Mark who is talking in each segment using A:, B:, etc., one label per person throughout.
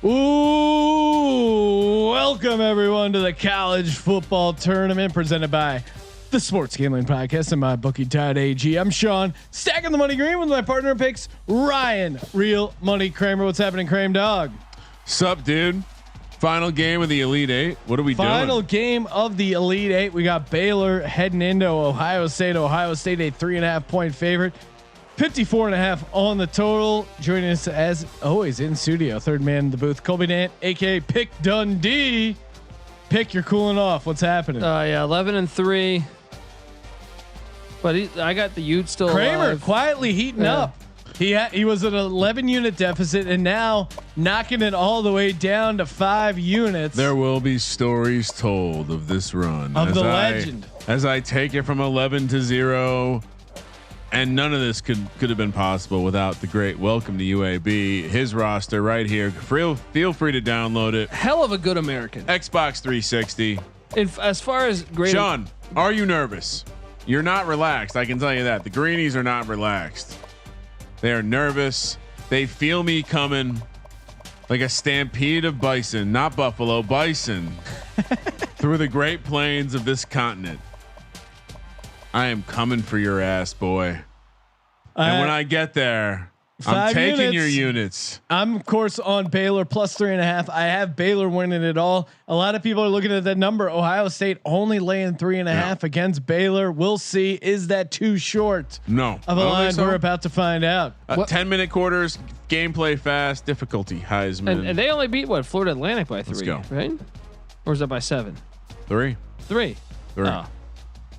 A: Ooh, welcome everyone to the college football tournament presented by the Sports Gambling Podcast and MyBookie.ag. I'm Sean, stacking the money green with my partner in picks, Ryan, Real Money Kramer. What's happening, Kramer Dog?
B: Sup, dude? Final game of the Elite Eight. What are we doing?
A: Final game of the Elite Eight. We got Baylor heading into Ohio State. Ohio State a 3.5 point favorite. 54.5 on the total. Joining us as always in studio, third man in the booth, Colby Dant, aka Pick Dundee. Pick, you're cooling off. What's happening?
C: Yeah, 11-3. But I got the Ute still
A: Kramer
C: alive.
A: quietly heating up. He was at an 11 unit deficit and now knocking it all the way down to 5 units.
B: There will be stories told of this run
A: of the legend
B: as I take it from 11-0. And none of this could have been possible without the great welcome to UAB. His roster right here. Feel free to download it.
C: Hell of a good American.
B: Xbox 360.
C: As far as great,
B: Sean, are you nervous? You're not relaxed. I can tell you that. The Greenies are not relaxed. They are nervous. They feel me coming like a stampede of bison, not buffalo, bison through the Great Plains of this continent. I am coming for your ass, boy. And when I get there, I'm taking your units.
A: I'm of course on Baylor plus 3.5. I have Baylor winning it all. A lot of people are looking at that number. Ohio State only laying 3.5 against Baylor. We'll see. Is that too short?
B: No.
A: Of a line we're about to find out.
B: 10-minute quarters, gameplay fast, difficulty Heisman.
C: and they only beat Florida Atlantic by 3,
B: Let's go.
C: right? Or is that by 7?
B: 3.
C: 3. Oh.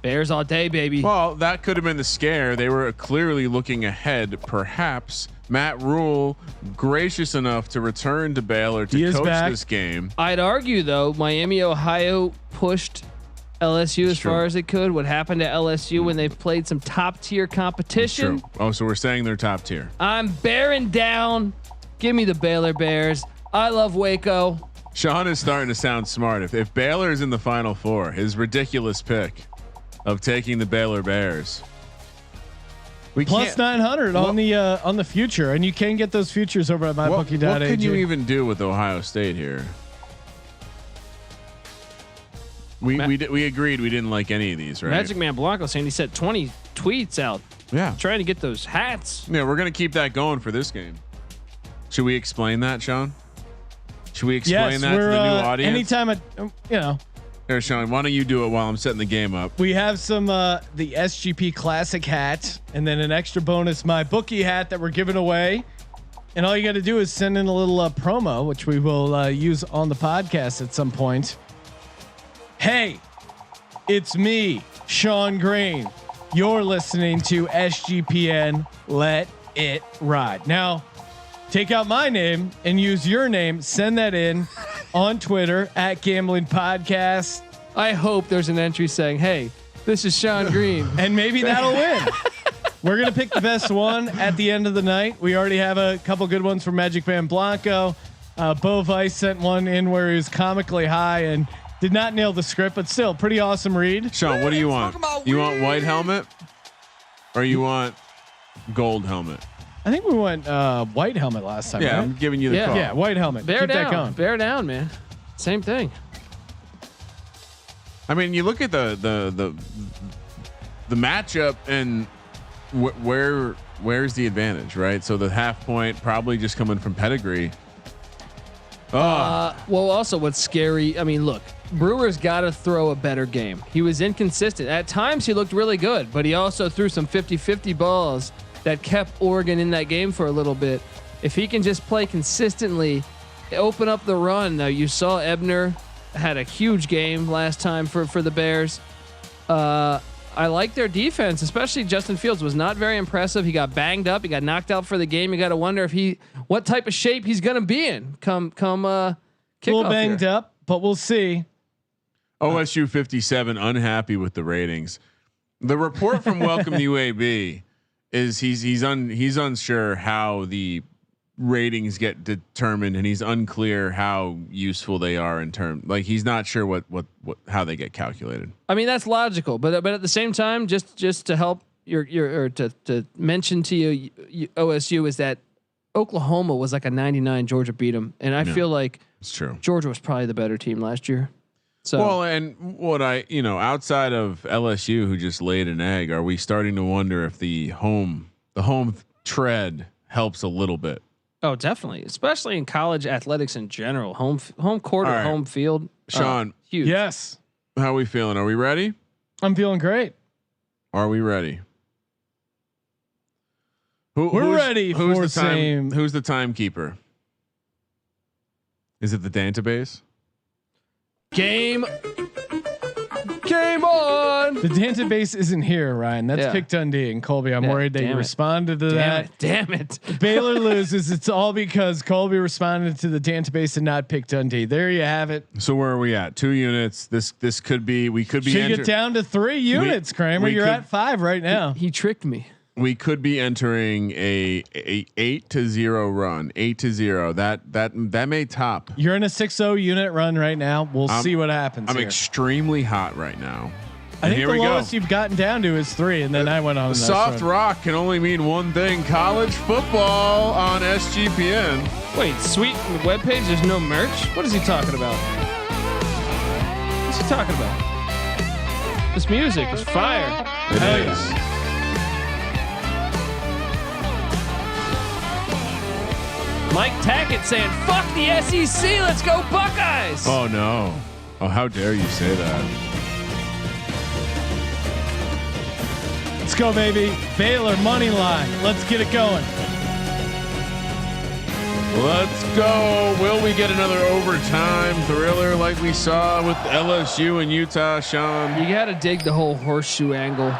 C: Bears all day, baby.
B: Well, that could have been the scare. They were clearly looking ahead. Perhaps Matt Rule gracious enough to return to Baylor to coach this game.
C: I'd argue though, Miami, Ohio pushed LSU as far as it could. What happened to LSU when they've played some top tier competition?
B: Oh, so we're saying they're top tier.
C: I'm bearing down. Give me the Baylor Bears. I love Waco.
B: Sean is starting to sound smart. If Baylor is in the Final Four, his ridiculous pick of taking the Baylor Bears,
A: we plus 900 on the future, and you can get those futures over at MyBookie.ag.
B: What can you even do with Ohio State here? We agreed we didn't like any of these, right?
C: Magic Man Blanco saying he sent 20 tweets out.
B: Yeah,
C: trying to get those hats.
B: Yeah, we're gonna keep that going for this game. Should we explain that, Sean? Should we explain that to the new audience?
A: Anytime,
B: Here, Sean, why don't you do it while I'm setting the game up?
A: We have some the SGP Classic hat, and then an extra bonus MyBookie hat that we're giving away. And all you got to do is send in a little promo, which we will use on the podcast at some point. Hey, it's me, Sean Green. You're listening to SGPN. Let it ride. Now, take out my name and use your name. Send that in on Twitter at Gambling Podcast.
C: I hope there's an entry saying, "Hey, this is Sean Green,"
A: and maybe that'll win. We're gonna pick the best one at the end of the night. We already have a couple good ones from Magic Man Blanco. Bo Vice sent one in where he was comically high and did not nail the script, but still pretty awesome read.
B: Sean, what do you want? You want white helmet, or you want gold helmet?
A: I think we went white helmet last time.
B: Yeah,
A: right?
B: I'm giving you the call.
A: Yeah, white helmet.
C: Bear
A: Keep
C: down,
A: that going.
C: Bear down, man. Same thing.
B: I mean, you look at the matchup and where's the advantage, right? So the half point probably just coming from pedigree.
C: Well, also what's scary. I mean, look, Brewer's got to throw a better game. He was inconsistent at times. He looked really good, but he also threw some 50-50 balls that kept Oregon in that game for a little bit. If he can just play consistently, open up the run. Now you saw Ebner had a huge game last time for the Bears. I like their defense, especially Justin Fields was not very impressive. He got banged up. He got knocked out for the game. You got to wonder what type of shape he's going to be in come kickoff.
A: A little banged up, but we'll see.
B: OSU 57 unhappy with the ratings. The report from Welcome to UAB is he's unsure how the ratings get determined, and he's unclear how useful they are in terms, like he's not sure what how they get calculated.
C: I mean, that's logical, but at the same time, just to help your or to mention to you OSU is that Oklahoma was like a 99. Georgia beat them, and I feel like
B: It's true.
C: Georgia was probably the better team last year. So
B: Well, and what outside of LSU, who just laid an egg, are we starting to wonder if the home tread helps a little bit?
C: oh, definitely, especially in college athletics in general, home court or
B: All right.
C: home field.
B: Sean,
C: huge.
A: Yes,
B: how are we feeling? Are we ready?
A: I'm feeling great.
B: Are we ready?
A: We're ready
B: who's
A: for
B: the
A: same.
B: Who's the timekeeper? Is it the database?
C: Game on.
A: The database isn't here, Ryan. That's
C: Yeah.
A: Pick Dundee and Colby. I'm
C: Yeah,
A: worried that you
C: damn it.
A: responded to that.
C: Damn it.
A: Baylor loses. It's all because Colby responded to the database and not Pick Dundee. There you have it.
B: So where are we at? 2 units. This could be. We could be.
A: Should get down to 3 units, Kramer.
B: we
A: You're
B: could-
A: at 5 right now.
C: He tricked me.
B: We could be entering a 8-0 run. 8-0. That may top.
A: You're in a 6-0 unit run right now. We'll see what happens.
B: I'm
A: here.
B: extremely hot right now.
A: I
B: And
A: think the lowest you've gotten down to is 3, and then I went on. a nice
B: Soft
A: run.
B: rock can only mean one thing: college football on SGPN.
C: Wait, sweet webpage. There's no merch. What is he talking about? What's he talking about? This music is fire.
B: It
A: Hell
B: is.
C: Mike Tackett saying, "Fuck the SEC. Let's go Buckeyes."
B: Oh no! Oh, how dare you say that?
A: Let's go, baby. Baylor money line. Let's get it going.
B: Let's go. Will we get another overtime thriller like we saw with LSU and Utah, Sean?
C: You got to dig the whole horseshoe angle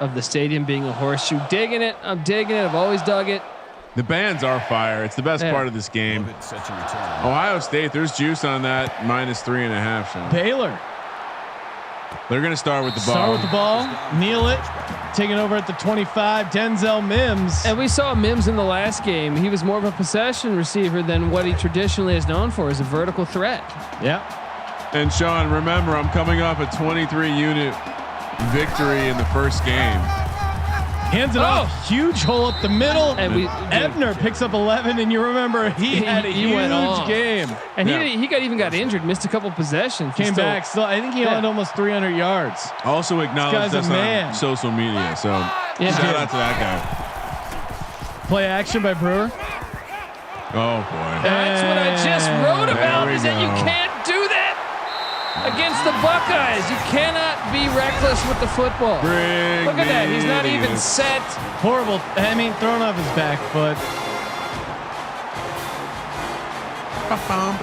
C: of the stadium being a horseshoe. Digging it. I'm digging it. I've always dug it.
B: The bands are fire. It's the best part of this game. Ohio State, there's juice on that -3.5, Sean.
A: Baylor.
B: They're going to start with the ball.
A: Start with the ball. Kneel it. Taking over at the 25. Denzel Mims.
C: And we saw Mims in the last game. He was more of a possession receiver than what he traditionally is known for as a vertical threat.
A: Yeah.
B: And Sean, remember, I'm coming off a 23-unit victory in the first game.
A: Hands it off. Huge hole up the middle.
C: And
A: Ebner picks up 11, and you remember he had a
C: he went
A: huge
C: off.
A: game.
C: And
B: Yeah.
C: he even got injured, missed a couple possessions.
A: Came back. Still, I think he had almost 300 yards.
B: Also
A: guy's
B: acknowledged
A: a
B: us
A: man.
B: on social media. So
C: Yeah.
B: shout out to that guy.
A: Play action by Brewer.
B: Oh boy.
C: That's what I just wrote
B: There
C: about,
B: we
C: is that you
B: go.
C: can't do that against the Buckeyes. You cannot be reckless with the football.
B: Bring
C: Look at that. He's not
B: me
C: even
B: this.
C: set.
A: Horrible. I mean, thrown off his back foot.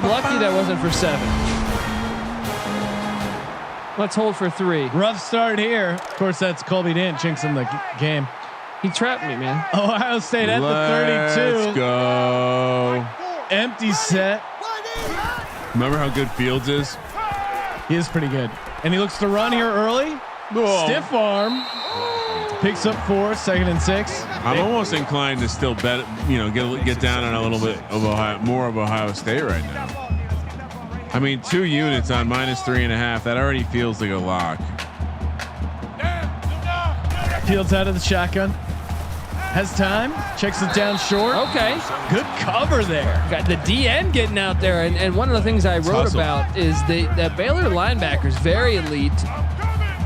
C: Lucky that wasn't for 7. Let's hold for 3.
A: Rough start here. Of course, that's Colby Dant jinxing the game.
C: He trapped me, man.
A: Ohio State at
B: Let's
A: the 32.
B: go.
A: Empty set.
B: Remember how good Fields is?
A: He is pretty good. And he looks to run here early.
B: Oh.
A: Stiff arm. Picks up 4, 2nd and 6.
B: I'm almost inclined to still bet, get down on a little bit of more of Ohio State right now. I mean, 2 units on -3.5. That already feels like a lock.
A: Fields out of the shotgun. Has time. Checks it down short.
C: Okay.
A: Good cover there.
C: Got the DN getting out there. And one of the things I wrote
B: hustle.
C: about is that Baylor linebackers, very elite.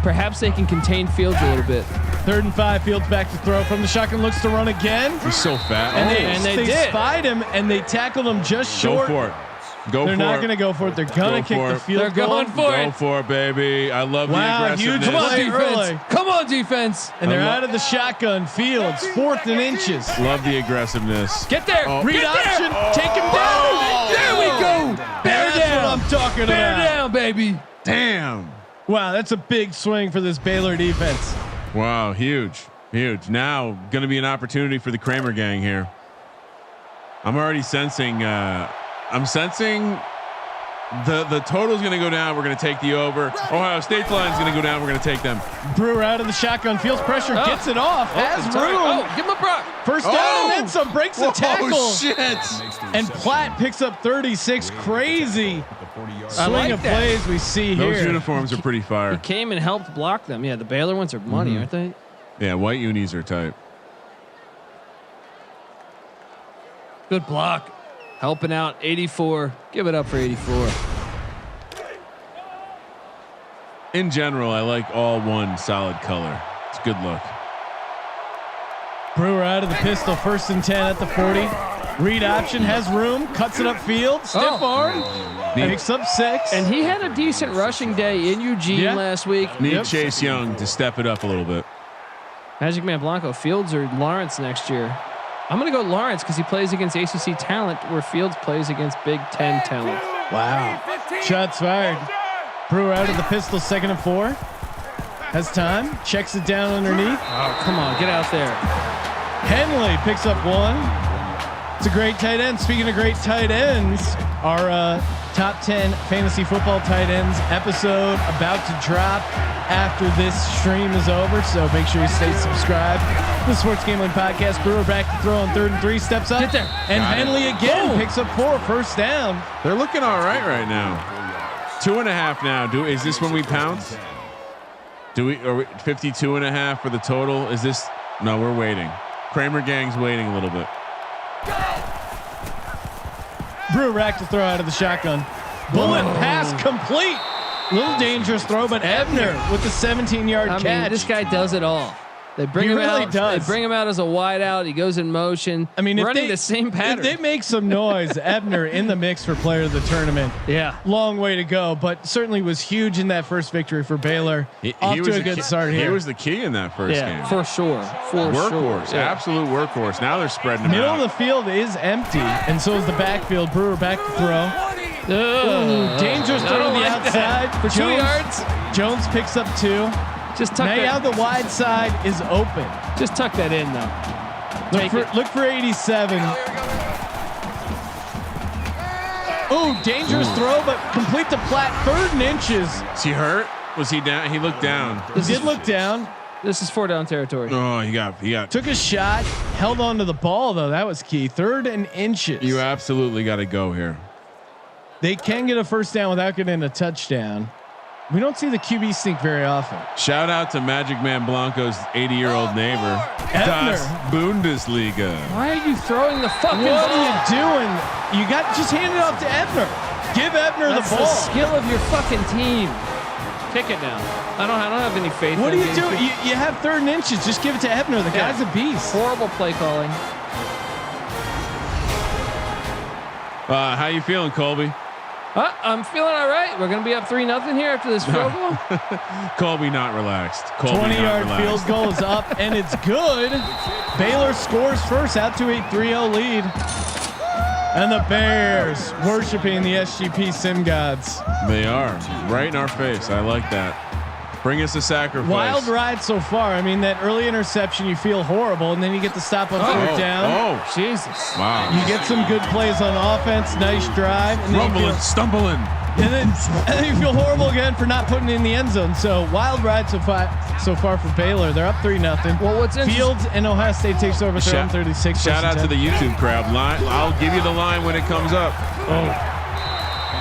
C: Perhaps they can contain Fields a little bit.
A: 3rd and 5. Fields back to throw from the shotgun. Looks to run again.
B: He's so fat.
A: And they
C: did.
A: spied him and they tackled him just
B: Go
A: short.
B: for it. Go
A: They're
B: for
A: not
B: it.
A: going to go for it. They're going to
B: Go
A: kick
B: for
A: the
B: it.
A: field
C: They're going
A: goal.
C: for
B: Go
C: it.
B: for it, baby. I love
A: Wow,
B: the
A: huge
B: aggressiveness.
C: Come on,
A: play
C: defense.
A: early.
C: Come on, defense.
A: And they're out of the shotgun. Fields, 4th and inches.
B: Love the aggressiveness.
C: Get there.
B: Oh.
A: Read
C: Get
A: option.
C: there.
A: Take him down.
C: There we go. Bear
A: That's
C: down.
A: what I'm talking
C: Bear
A: about.
C: down, baby.
B: Damn.
A: Wow, that's a big swing for this Baylor defense.
B: Wow, huge. Now going to be an opportunity for the Kramer gang here. I'm already sensing. I'm sensing the total is going to go down. We're going to take the over. Ohio State's line is going to go down. We're going to take them.
A: Brewer out of the shotgun. Feels pressure.
C: Oh.
A: Gets it off. Has
C: it's all right.
A: room.
C: Oh, give him a block.
A: First down and then some. Breaks the tackle.
B: Oh shit!
A: And Platt picks up 36. Crazy swing
C: like
A: of
C: that.
A: plays we see
B: Those
A: here.
B: uniforms are pretty fire.
C: Came and helped block them. Yeah, the Baylor ones are money, aren't they?
B: Yeah, white unis are tight.
C: Good block. Helping out 84. Give it up for 84.
B: In general, I like all one solid color. It's a good look.
A: Brewer out of the pistol, 1st and 10 at the 40. Read option, has room, cuts it upfield, stiff arm, picks up 6.
C: And he had a decent rushing day in Eugene last week.
B: Need Chase Young to step it up a little bit.
C: Magic Man Blanco, Fields or Lawrence next year? I'm going to go Lawrence because he plays against ACC talent where Fields plays against Big Ten talent.
A: Wow. Shots fired. Brewer out of the pistol, 2nd and 4. Has time, checks it down underneath.
C: Oh, come on, get out there.
A: Henley picks up 1. It's a great tight end. Speaking of great tight ends, our top 10 fantasy football tight ends episode about to drop after this stream is over. So make sure you stay subscribed. The Sports Gambling Podcast. Brewer back to throw on 3rd and 3, steps up.
C: Get there.
A: And Henley again picks up 4, 1st down.
B: They're looking all right now. 2.5 now. Is this when we pounce? Are we 52.5 for the total? Is this? No, we're waiting. Kramer Gang's waiting a little bit.
A: Brewer rack to throw out of the shotgun. Bullet pass complete. Little dangerous throw, but Ebner with the 17-yard catch.
C: Mean, this guy does it all. They bring him out. They bring him out as a wideout. He goes in motion. I mean, running the same pattern.
A: If they make some noise, Ebner in the mix for player of the tournament.
C: Yeah,
A: long way to go, but certainly was huge in that first victory for Baylor. Off to a good start here.
B: He was the key in that first game.
C: For sure.
B: Workhorse, absolute workhorse. Now they're spreading him out.
A: Middle of the field is empty, and so is the backfield. Brewer back to throw. Dangerous throw to the outside
C: for 2 yards.
A: Jones picks up 2.
C: Just tuck
A: now the wide side is open.
C: Just tuck that in though.
A: Look for 87. Oh, dangerous throw, but complete to Platt. 3rd and inches.
B: Is he hurt? Was he down? He looked down.
A: He did look down.
C: This is 4 down territory.
B: Oh, he got.
A: Took a shot, held on to the ball though. That was key. 3rd and inches.
B: You absolutely got to go here.
A: They can get a 1st down without getting a touchdown. We don't see the QB sneak very often.
B: Shout out to Magic Man Blanco's 80-year-old neighbor,
A: Ebner.
B: Das Bundesliga.
C: Why are you throwing the fucking
A: What
C: ball?
A: are you doing? You got just hand it off to Ebner. Give Ebner
C: That's
A: the ball.
C: The skill of your fucking team. Kick it down. I don't have any faith.
A: What
C: in
A: are you doing? You have 3rd and inches. Just give it to Ebner. The guy's a beast.
C: Horrible play calling.
B: How you feeling, Colby?
C: I'm feeling all right. We're gonna be up 3-0 here after this field goal.
B: Colby not relaxed.
A: 20-yard field goal is up and it's good. Baylor scores first out to a 3-0 lead. And the Bears worshiping the SGP sim gods.
B: They are right in our face. I like that. Bring us a sacrifice.
A: Wild ride so far. I mean, that early interception, you feel horrible, and then you get the stop on 3rd down.
B: Oh,
C: Jesus!
B: Wow.
A: You get some good plays on offense. Nice drive. And
B: rumbling, stumbling.
A: And then you feel horrible again for not putting it in the end zone. So wild ride so far for Baylor. They're up 3-0.
C: Well, what's
A: Fields and Ohio State takes over 36.
B: Shout out to the YouTube crowd. I'll give you the line when it comes up.
A: Oh.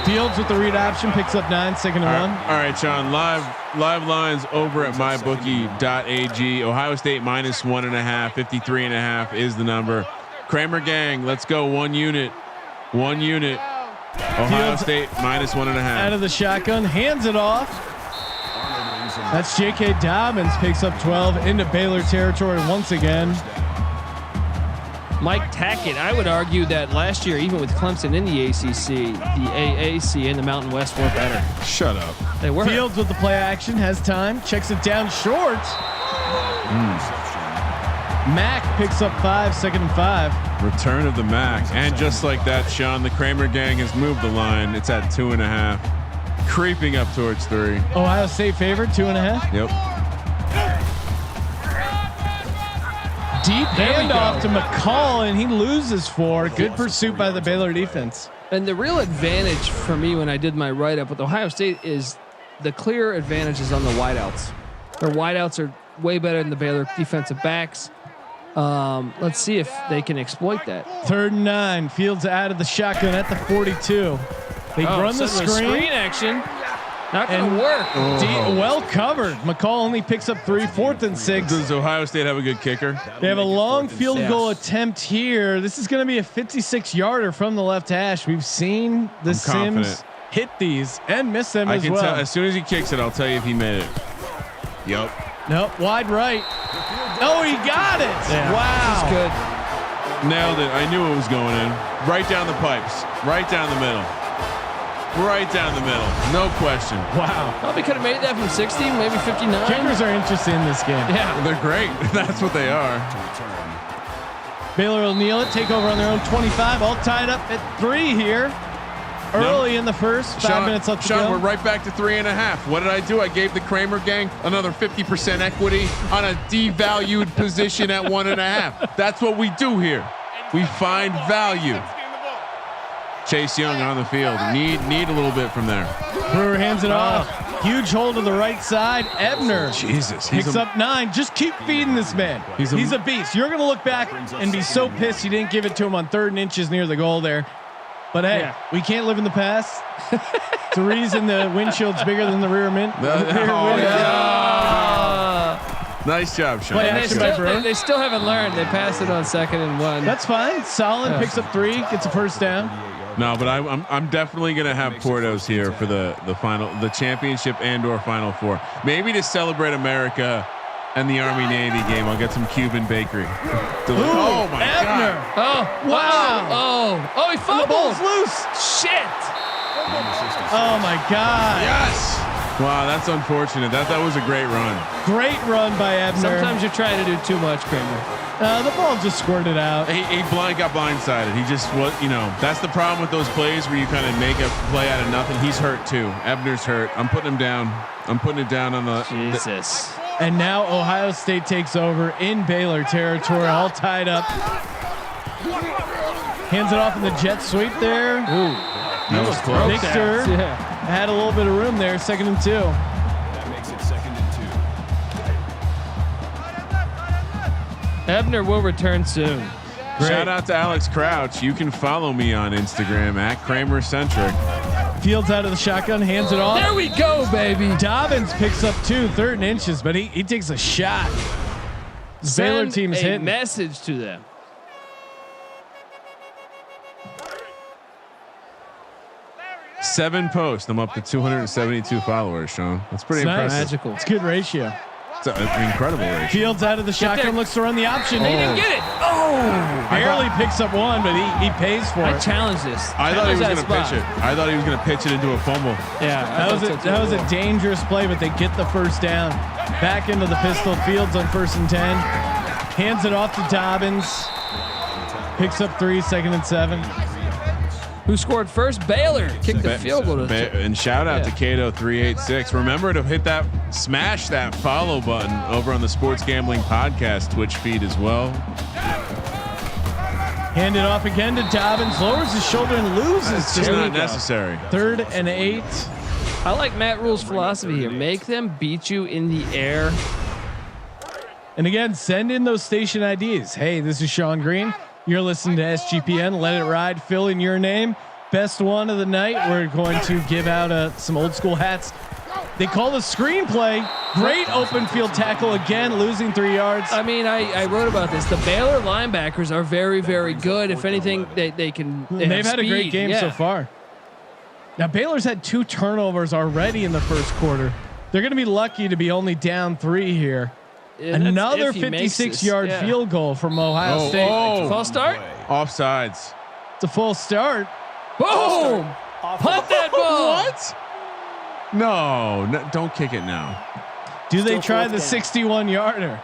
A: Fields with the read option picks up 9, 2nd and 1.
B: All right, Sean. Live lines over at mybookie.ag. Ohio State -1.5. 53.5 is the number. Kramer Gang, let's go. 1 unit. 1 unit. Ohio
A: Fields
B: State -1.5.
A: Out of the shotgun, hands it off. That's J.K. Dobbins picks up 12 into Baylor territory once again.
C: Mike Tackett, I would argue that last year, even with Clemson in the ACC, the AAC and the Mountain West were better.
B: Shut up.
C: They were.
A: Fields with the play action, has time, checks it down short. Mack picks up 5, 2nd and 5.
B: Return of the Mac. And just like that, Sean, the Kramer Gang has moved the line. It's at 2.5. Creeping up towards 3.
A: Ohio State favored, 2.5.
B: Yep.
A: Deep handoff to McCall, and he loses 4. Good pursuit by the Baylor defense.
C: And the real advantage for me when I did my write-up with Ohio State is the clear advantages on the wideouts. Their wideouts are way better than the Baylor defensive backs. Let's see if they can exploit that.
A: 3rd and 9. Fields out of the shotgun at the 42. They run the screen
C: action. Not going to work.
A: Well covered. McCall only picks up 3, 4th and 6.
B: Does Ohio State have a good kicker?
A: They have a long field goal attempt here. This is going to be a 56-yarder from the left hash. We've seen the Sims hit these and miss them as well. I can tell
B: as soon as he kicks it, I'll tell you if he made it. Yep.
A: Nope. Wide right. Oh, he got it.
C: Yeah,
A: wow.
C: That's good.
B: Nailed it. I knew it was going in. Right down the pipes. Right down the middle. Right down the middle. No question.
A: Wow.
C: Probably could have made that from 60, maybe 59.
A: Kickers are interested in this game.
C: Yeah.
B: They're great. That's what they are.
A: Baylor will kneel it, take over on their own 25, all tied up at 3 here. Early in the first, 5 minutes left to go.
B: We're right back to 3.5. What did I do? I gave the Kramer gang another 50% equity on a devalued position at 1.5. That's what we do here. We find value. Chase Young on the field. Need a little bit from there.
A: Brewer hands it off. Huge hold to the right side. Ebner.
B: Jesus.
A: Picks up 9. Just keep feeding this man. He's a beast. You're going to look back and be so pissed you didn't give it to him on 3rd and inches near the goal there. But hey, we can't live in the past. It's the reason the windshield's bigger than the rear mint.
B: Nice job, Sean.
C: They still haven't learned. They passed it on 2nd and 1.
A: That's fine. Solid picks up 3, gets a first down.
B: No, but I'm definitely gonna have Portos here for the championship and/or Final Four. Maybe to celebrate America and the Army Navy game, I'll get some Cuban bakery.
A: Oh my
C: God! Oh wow! Oh, he fumbled.
A: The ball's loose.
C: Shit!
A: Oh my God!
B: Yes! Wow, that's unfortunate. That was a great run.
A: Great run by Ebner.
C: Sometimes you're trying to do too much, Kramer.
A: The ball just squirted out.
B: He got blindsided. He just that's the problem with those plays where you kind of make a play out of nothing. He's hurt too. Ebner's hurt. I'm putting him down. I'm putting it down on the
C: Jesus.
A: And now Ohio State takes over in Baylor territory, all tied up. Hands it off in the jet sweep there.
C: Ooh,
B: that was close.
A: Victor had a little bit of room there. 2nd and 2.
D: That makes it 2nd and 2.
C: Ebner will return soon.
A: Great.
B: Shout out to Alex Crouch. You can follow me on Instagram at KramerCentric.
A: Fields out of the shotgun, hands it off.
C: There we go, baby.
A: Dobbins picks up 2, 3rd and inches, but he takes a shot. The Baylor team's hitting.
C: Message to them.
B: Seven posts. I'm up to 272 followers, Sean. That's pretty impressive.
C: Magical.
A: It's a good ratio.
B: It's an incredible ratio.
A: Fields out of the shotgun, looks to run the option.
C: He didn't get it. Oh,
A: barely picks up 1, but he pays for it.
C: I challenge this.
B: I thought he was going to pitch it. I thought he was going to pitch it into a fumble.
C: Yeah,
A: that was a dangerous play, but they get the first down. Back into the pistol. Fields on 1st and 10. Hands it off to Dobbins. Picks up 3, 2nd and 7.
C: Who scored first? Baylor kicked the field goal.
B: And shout out to Cato 386. Remember to smash that follow button over on the Sports Gambling Podcast Twitch feed as well.
A: Hand it off again to Dobbins. Lowers his shoulder and loses.
B: It's not necessary.
A: 3rd and 8.
C: I like Matt Rule's philosophy here. Make them beat you in the air.
A: And again, send in those station IDs. Hey, this is Sean Green. You're listening to SGPN. Let it ride. Fill in your name. Best one of the night. We're going to give out some old school hats. They call the screenplay. Great open field tackle again, losing 3 yards.
C: I mean, I wrote about this. The Baylor linebackers are very, very good. If anything, they can.
A: They've had a great game so far. Now Baylor's had 2 turnovers already in the first quarter. They're going to be lucky to be only down 3 here. Another 56-yard field goal from Ohio State.
C: False start?
B: Offsides.
A: It's a full start.
C: Boom! Punt that ball.
B: What? No, don't kick it now.
A: Do they try the 61-yarder?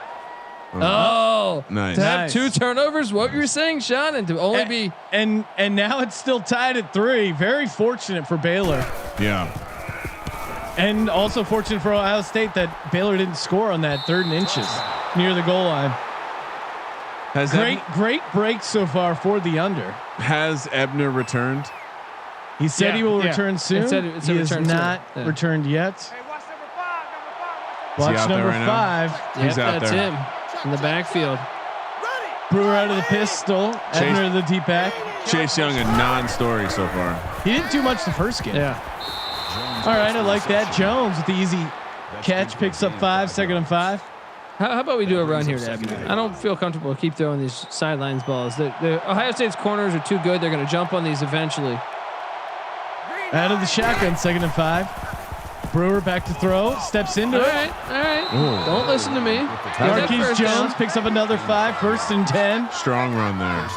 C: Oh,
B: nice.
C: To have 2 turnovers. What you're saying, Sean, and to only be
A: and now it's still tied at 3. Very fortunate for Baylor.
B: Yeah.
A: And also fortunate for Ohio State that Baylor didn't score on that 3rd and inches near the goal line. Great break so far for the under.
B: Has Ebner returned?
A: He said he will return soon. He has not returned yet.
D: Hey, watch number 5.
A: Watch number 5.
B: He's out
C: that's
B: there.
C: him in the backfield.
A: Brewer out of the pistol. Ebner the deep back.
B: Chase Young a non-story so far.
A: He didn't do much the first game.
C: Yeah.
A: All right, I like that. Jones with the easy catch picks up 5, 2nd and 5.
C: How about we do a run here to Ebner? I don't feel comfortable keep throwing these sidelines balls. The Ohio State's corners are too good. They're going to jump on these eventually.
A: Out of the shotgun, 2nd and 5. Brewer back to throw, steps into it.
C: All right. Don't listen to me.
A: Marquise Jones picks up another 5, 1st and 10.
B: Strong run there.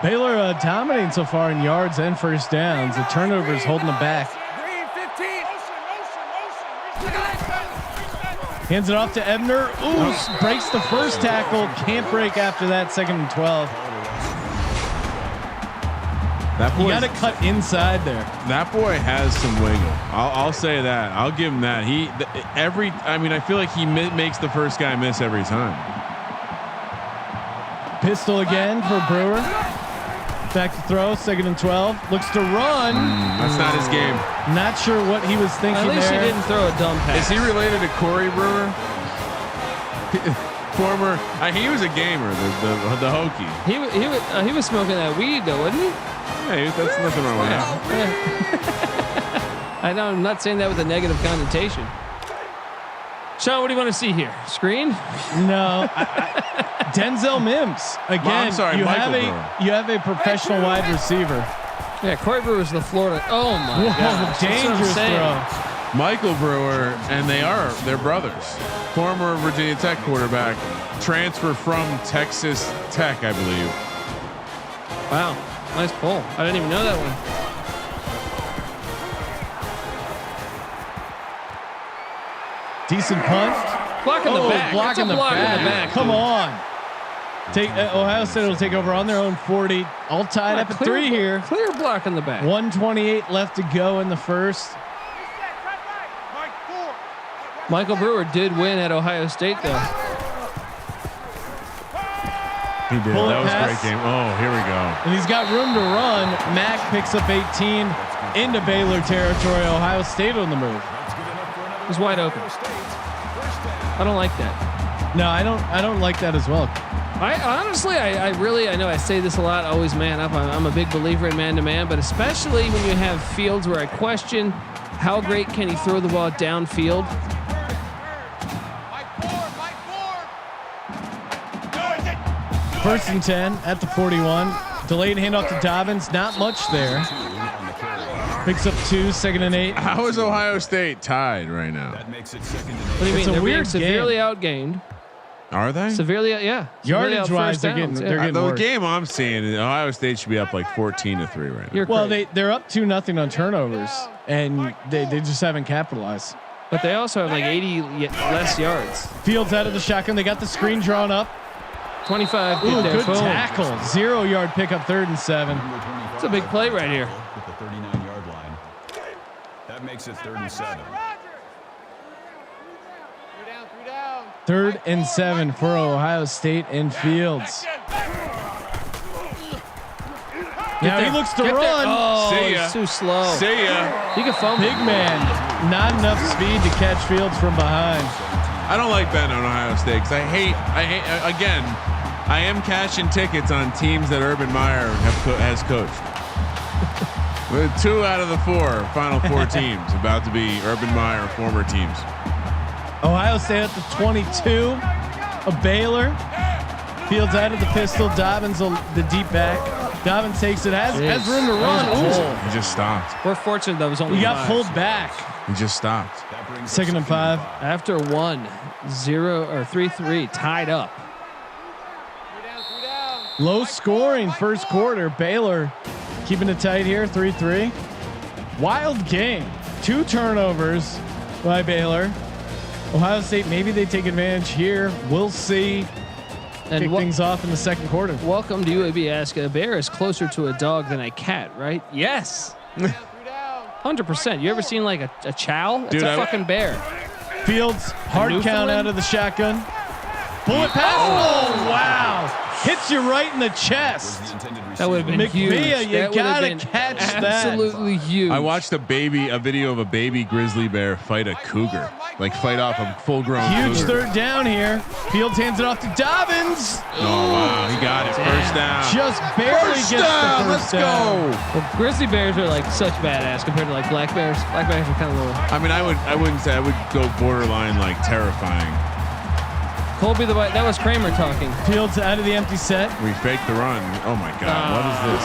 A: Baylor dominating so far in yards and first downs. The turnovers holding them back. Hands it off to Ebner. Ooh, breaks the first tackle. Can't break after that. 2nd and 12. You got to cut inside there.
B: That boy has some wiggle. I'll say that. I'll give him that. I feel like he makes the first guy miss every time.
A: Pistol again for Brewer. Back to throw, 2nd and 12. Looks to run.
B: That's not his game.
A: Not sure what he was thinking
C: At least
A: there.
C: he didn't throw a dumb pass.
B: Is he related to Corey Brewer? Former, he was a gamer, the Hokie.
C: He was smoking that weed though, wasn't he?
B: Hey, that's nothing wrong with that.
C: I know. I'm not saying that with a negative connotation. Sean, what do you want to see here? Screen?
A: No. Denzel Mims again.
B: Well, I'm sorry,
A: you
B: Michael
A: have a professional wide receiver.
C: Yeah, Corey Brewer's the Florida. Oh my
A: Whoa,
C: God!
A: dangerous throw.
B: Michael Brewer, and they're brothers. Former Virginia Tech quarterback, transfer from Texas Tech, I believe.
C: Wow, nice pull. I didn't even know that one.
A: Decent punt.
C: Block in the back.
A: Block in the back. Come on. Ohio State will take over on their own 40. All tied up at 3 here.
C: Clear block in the back.
A: 1:28 left to go in the first.
C: Michael Brewer did win at Ohio State though.
B: He did.
A: Pull
B: That was a
A: pass.
B: great game. Oh, here we go.
A: And he's got room to run. Mack picks up 18 into Baylor territory. Ohio State on the move.
C: He's wide open. I don't like that.
A: No, I don't like that as well.
C: I honestly, I know I say this a lot, always man up. I'm a big believer in man-to-man, but especially when you have fields where I question how great can he throw the ball downfield.
A: First and 10 at the 41. Delayed handoff to Dobbins. Not much there. Picks up 2, 2nd and 8.
B: How is Ohio State tied right now?
C: What do you mean? They're being severely outgained.
B: Are they?
C: Severely, yeah.
A: Yardage wise, they're getting
B: The
A: worse.
B: game I'm seeing, Ohio State should be up like 14-3 right now.
A: Well, they're up 2-0 on turnovers, and they just haven't capitalized.
C: But they also have like 80 less yards.
A: Fields out of the shotgun. They got the screen drawn up.
C: 25.
A: Ooh,
C: there.
A: good
C: Boom.
A: tackle. 0-yard pickup, 3rd and 7.
C: It's a big play right here.
D: At the 39-yard line. That makes it 3rd and 7.
A: 3rd and 7 for Ohio State and Fields. Now he looks to run.
C: Oh,
B: See ya.
C: it's too slow.
B: See ya.
C: He can fumble.
A: Big man. Not enough speed to catch Fields from behind.
B: I don't like betting on Ohio State because I hate again. I am cashing tickets on teams that Urban Meyer has coached. With 2 out of the 4 Final Four teams about to be Urban Meyer former teams.
A: Ohio State at the 22 of Baylor. Fields out of the pistol. Dobbins the deep back. Dobbins takes it. Has room to run.
B: He just stopped.
C: We're fortunate that was only
A: He got
C: 5.
A: pulled back.
B: He just stopped.
A: 2nd and 5.
C: After 3-3 tied up.
A: Low scoring first quarter. Baylor keeping it tight here. 3-3. Wild game. 2 turnovers by Baylor. Ohio State, maybe they take advantage here. We'll see.
C: And
A: Kick things off in the second quarter.
C: Welcome to UAB. Ask a bear is closer to a dog than a cat, right? Yes. 100%. You ever seen like a chow? It's a fucking bear.
A: Fields hard count out of the shotgun. Bullet pass. Oh wow! Hits hits you right in the chest.
C: That would have been huge.
A: McVia, you
C: That would have
A: gotta
C: been
A: catch that.
C: absolutely huge.
B: I watched a video of a baby grizzly bear fight a cougar, like fight off a full-grown
A: Huge
B: cougar.
A: third down here. Fields hands it off to Dobbins.
B: Oh wow, he got it. First down.
A: Just barely
B: First
A: gets
B: down.
A: the
B: Let's
A: first down.
B: go.
C: Well, grizzly bears are like such badass compared to like black bears. Black bears are kind of little.
B: I mean, I wouldn't say I would go borderline like terrifying.
C: Colby the White. That was Kramer talking.
A: Fields out of the empty set.
B: We faked the run. Oh my God, what is this?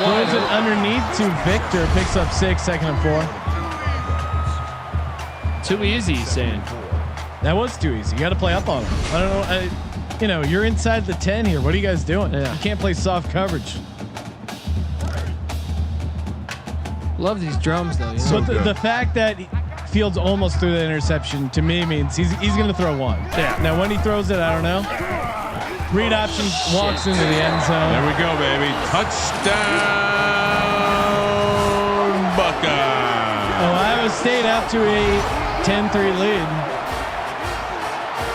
A: Throws it underneath to Victor. Picks up 6, 2nd and 4.
C: Too easy, he's saying.
A: That was too easy. You got to play up on him. I don't know. You're inside the 10 here. What are you guys doing?
C: Yeah.
A: You can't play soft coverage.
C: Love these drums though. You know?
B: So
A: But
B: good.
A: the fact that Fields almost threw the interception to me means he's going to throw one.
C: Yeah.
A: Now when he throws it, I don't know. Read option walks into the end zone.
B: There we go, baby. Touchdown, Buckeye.
A: Ohio State out to a 10-3 lead.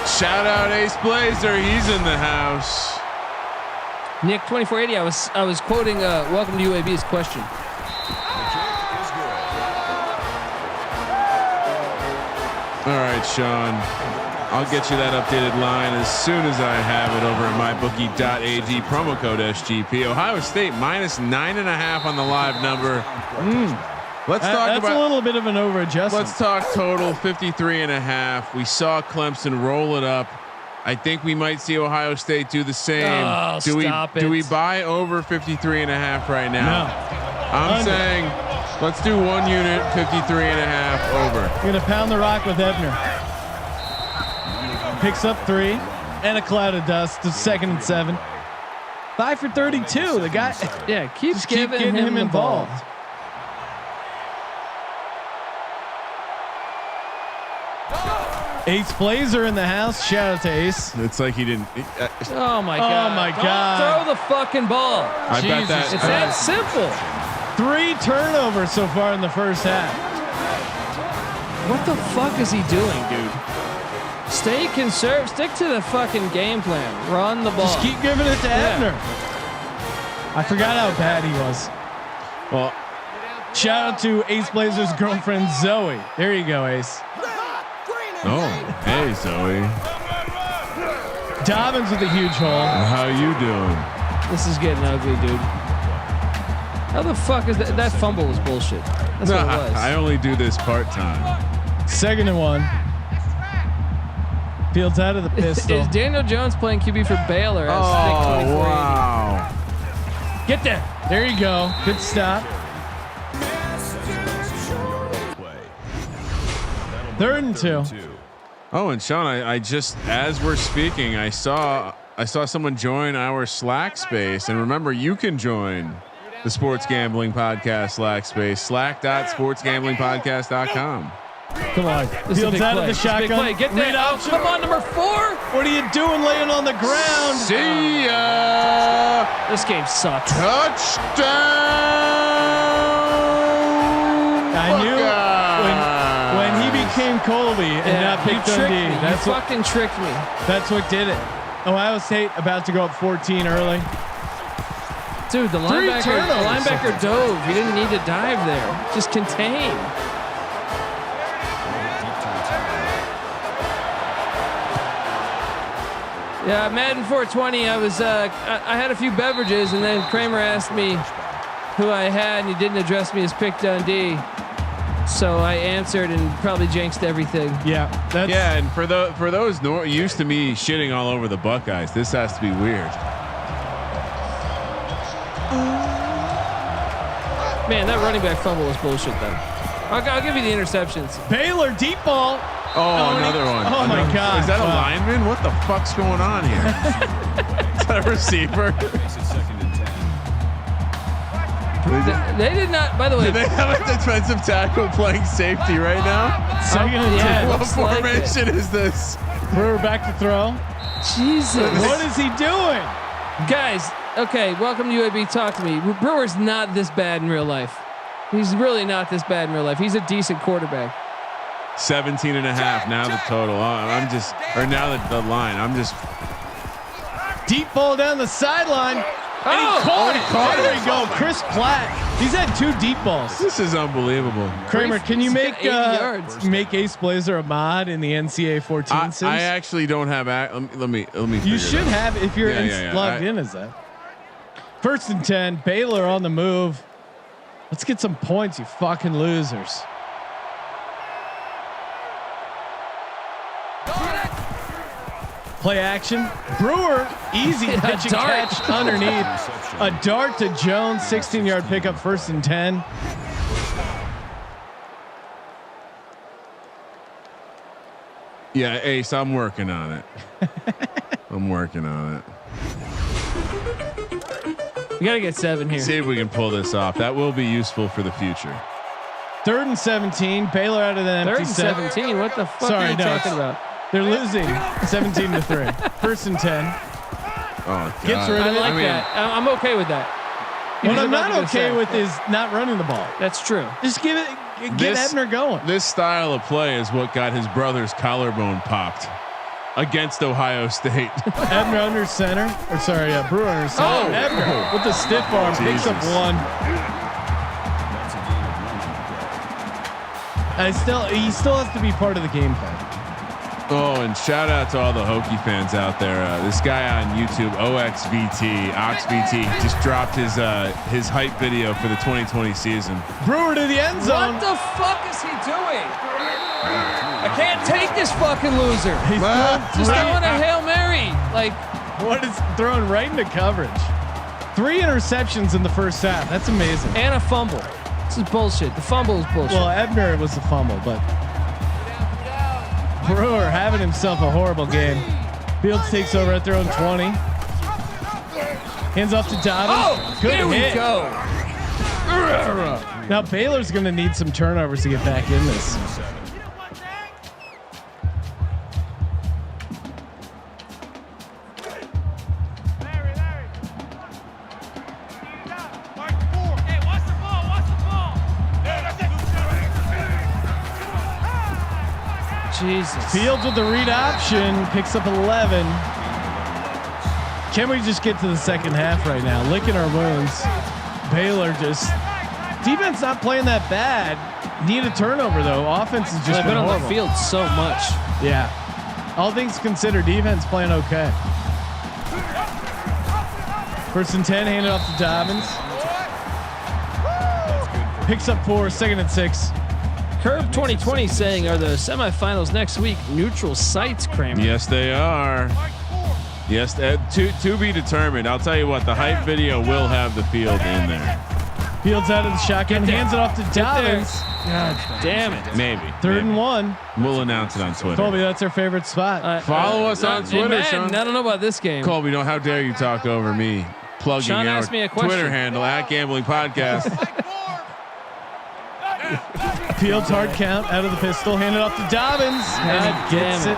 B: Shout out Ace Blazer. He's in the house.
C: Nick 2480. I was quoting Welcome to UAB's question.
B: All right, Sean. I'll get you that updated line as soon as I have it over at mybookie.ag. Promo code SGP. Ohio State minus 9.5 on the live number. Let's talk
A: That's
B: about.
A: a little bit of an over adjustment.
B: Let's talk total 53.5. We saw Clemson roll it up. I think we might see Ohio State do the same.
C: Oh, stop
B: do we
C: it.
B: buy over 53.5 right now?
A: No.
B: I'm
A: Under.
B: saying let's do 1 unit 53.5 over.
A: You're going to pound the rock with Ebner. Picks up 3 and a cloud of dust to 2nd and 7. 5 for 32. The guy
C: Yeah, keep
A: just keep
C: giving
A: getting him
C: the ball.
A: involved. Ace Blazer in the house. Shout out to Ace.
B: It's like he didn't.
C: Oh my god!
A: my
C: Don't
A: God.
C: Throw the fucking ball.
B: I bet that.
C: It's that simple.
A: 3 turnovers so far in the first half.
C: What the fuck is he doing, dude? Stay conservative. Stick to the fucking game plan. Run the ball.
A: Just keep giving it to Ebner. I forgot how bad he was.
B: Well,
A: Shout out to Ace Blazer's girlfriend Zoe. There you go, Ace.
B: oh, hey Zoe,
A: Dobbins with a huge hole.
B: how you doing?
C: This is getting ugly, dude. How the fuck is that? That fumble was bullshit. That's what it was.
B: I only do this part time.
A: 2nd and 1. Fields out of the pistol.
C: Is Daniel Jones playing QB for Baylor? As
B: Oh
C: Nick 2480?
B: wow!
C: Get there.
A: There you go. Good stop. 3rd and 2.
B: Oh, and Sean, I just as we're speaking, I saw someone join our Slack space, and remember, you can join the Sports Gambling Podcast Slack space. Slack.sportsgamblingpodcast.com.
A: Come on.
C: This is a
A: Fields
C: big
A: out
C: play.
A: of the
C: This is a big
A: shotgun.
C: play. Get
A: Read
C: there.
A: option.
C: Come on, number 4.
A: What are you doing laying on the ground?
B: See ya!
C: This game sucks.
B: Touchdown!
A: I knew when he became Colby and not
C: you
A: picked
C: tricked
A: Dundee.
C: me.
A: That's
C: You
A: what
C: fucking tricked me.
A: that's what did it. Ohio State about to go up 14 early.
C: Dude, the
A: turnovers.
C: linebacker dove. He didn't need to dive there. Just contain. Yeah, Madden 420. I had a few beverages, and then Kramer asked me who I had, and he didn't address me as Pick Dundee. So I answered and probably jinxed everything.
A: Yeah, that's
B: Yeah, and for those used to me shitting all over the Buckeyes, this has to be weird.
C: Man, that running back fumble was bullshit, though. I'll give you the interceptions.
A: Baylor deep ball.
B: Oh, another one.
A: Oh my God.
B: Is that a
A: Wow.
B: lineman? What the fuck's going on here? Is that a receiver?
C: They did not. By the way,
B: Do they have a defensive tackle playing safety right now?
A: 2nd and 10.
B: What
C: looks like
B: formation is this?
A: Brewer back to throw.
C: Jesus.
A: What is he doing?
C: Guys, okay, welcome to UAB. Talk to me. Brewer's not this bad in real life. He's really not this bad in real life. He's a decent quarterback.
B: 17.5 now the total. Now the line. I'm just
A: Deep ball down the sideline. And he caught it. There we go. Chris Platt. He's had 2 deep balls.
B: This is unbelievable.
A: Kramer, can you make
C: 80 yards.
A: make Ace Blazer a mod in the NCAA 14 sims?
B: I actually don't have. Let me.
A: You should have if you're logged
B: in.
A: in as that. 1st and 10. Baylor on the move. Let's get some points, you fucking losers. Play action. Brewer, easy pitch and catch underneath. A dart to Jones, 16-yard pickup, 1st and 10.
B: Yeah, Ace, I'm working on it. I'm working on it.
C: We gotta get 7 here.
B: See if we can pull this off. That will be useful for the future.
A: 3rd and 17. Baylor out of the empty
C: 3rd and
A: set.
C: 17. What the fuck
A: Sorry,
C: are you
A: no,
C: talking about?
A: They're losing 17-3. 1st and 10.
B: Oh, God.
A: Gets rid of it.
C: I like that. I'm okay with that.
A: What I'm not okay with is not running the ball.
C: That's true.
A: Just get Ebner going.
B: This style of play is what got his brother's collarbone popped against Ohio State.
A: Ebner under center, or sorry, Brewer under center.
B: Oh.
A: Ebner with the stiff arm picks up
B: Jesus.
A: 1. He still has to be part of the game plan.
B: Oh, and shout out to all the Hokie fans out there. This guy on YouTube, OXVT, just dropped his hype video for the 2020 season.
A: Brewer to the end zone.
C: What the fuck is he doing? I can't take this fucking loser.
A: He's
C: Just throwing a Hail Mary. Like,
A: what is thrown right into coverage? 3 interceptions in the first half. That's amazing.
C: and a fumble. This is bullshit. The fumble is bullshit.
A: Well, Ebner was the fumble, but Brewer having himself a horrible game. Fields takes over at their own 20. Hands off to Dobbins. Good
C: here
A: hit.
C: we go.
A: Now Baylor's going to need some turnovers to get back in this.
C: Jesus.
A: Fields with the read option, picks up 11. Can we just get to the second half right now? Licking our wounds. Baylor just defense not playing that bad. Need a turnover though. Offense is just
C: They've been on
A: horrible.
C: the field so much.
A: Yeah. All things considered, defense playing okay. 1st and 10, handed off to Dobbins. Picks up 4, 2nd and 6.
C: Curve 2020 saying, are the semifinals next week neutral sites, Kramer?
B: Yes, they are. Yes, to be determined. I'll tell you what, the hype video will have the field in there.
A: Fields out of the shotgun, hands it off to Dobbins.
C: God damn it.
B: Maybe.
A: 3rd and 1.
B: We'll announce it on Twitter.
A: Colby, that's our favorite spot.
B: Follow us on Twitter,
C: Madden,
B: Sean.
C: I don't know about this game.
B: Colby, how dare you talk over me? Plugging
C: Sean
B: our
C: asked me a question.
B: Twitter handle at Gambling Podcast.
A: Fields hard count out of the pistol, handed off to Dobbins. And gets it.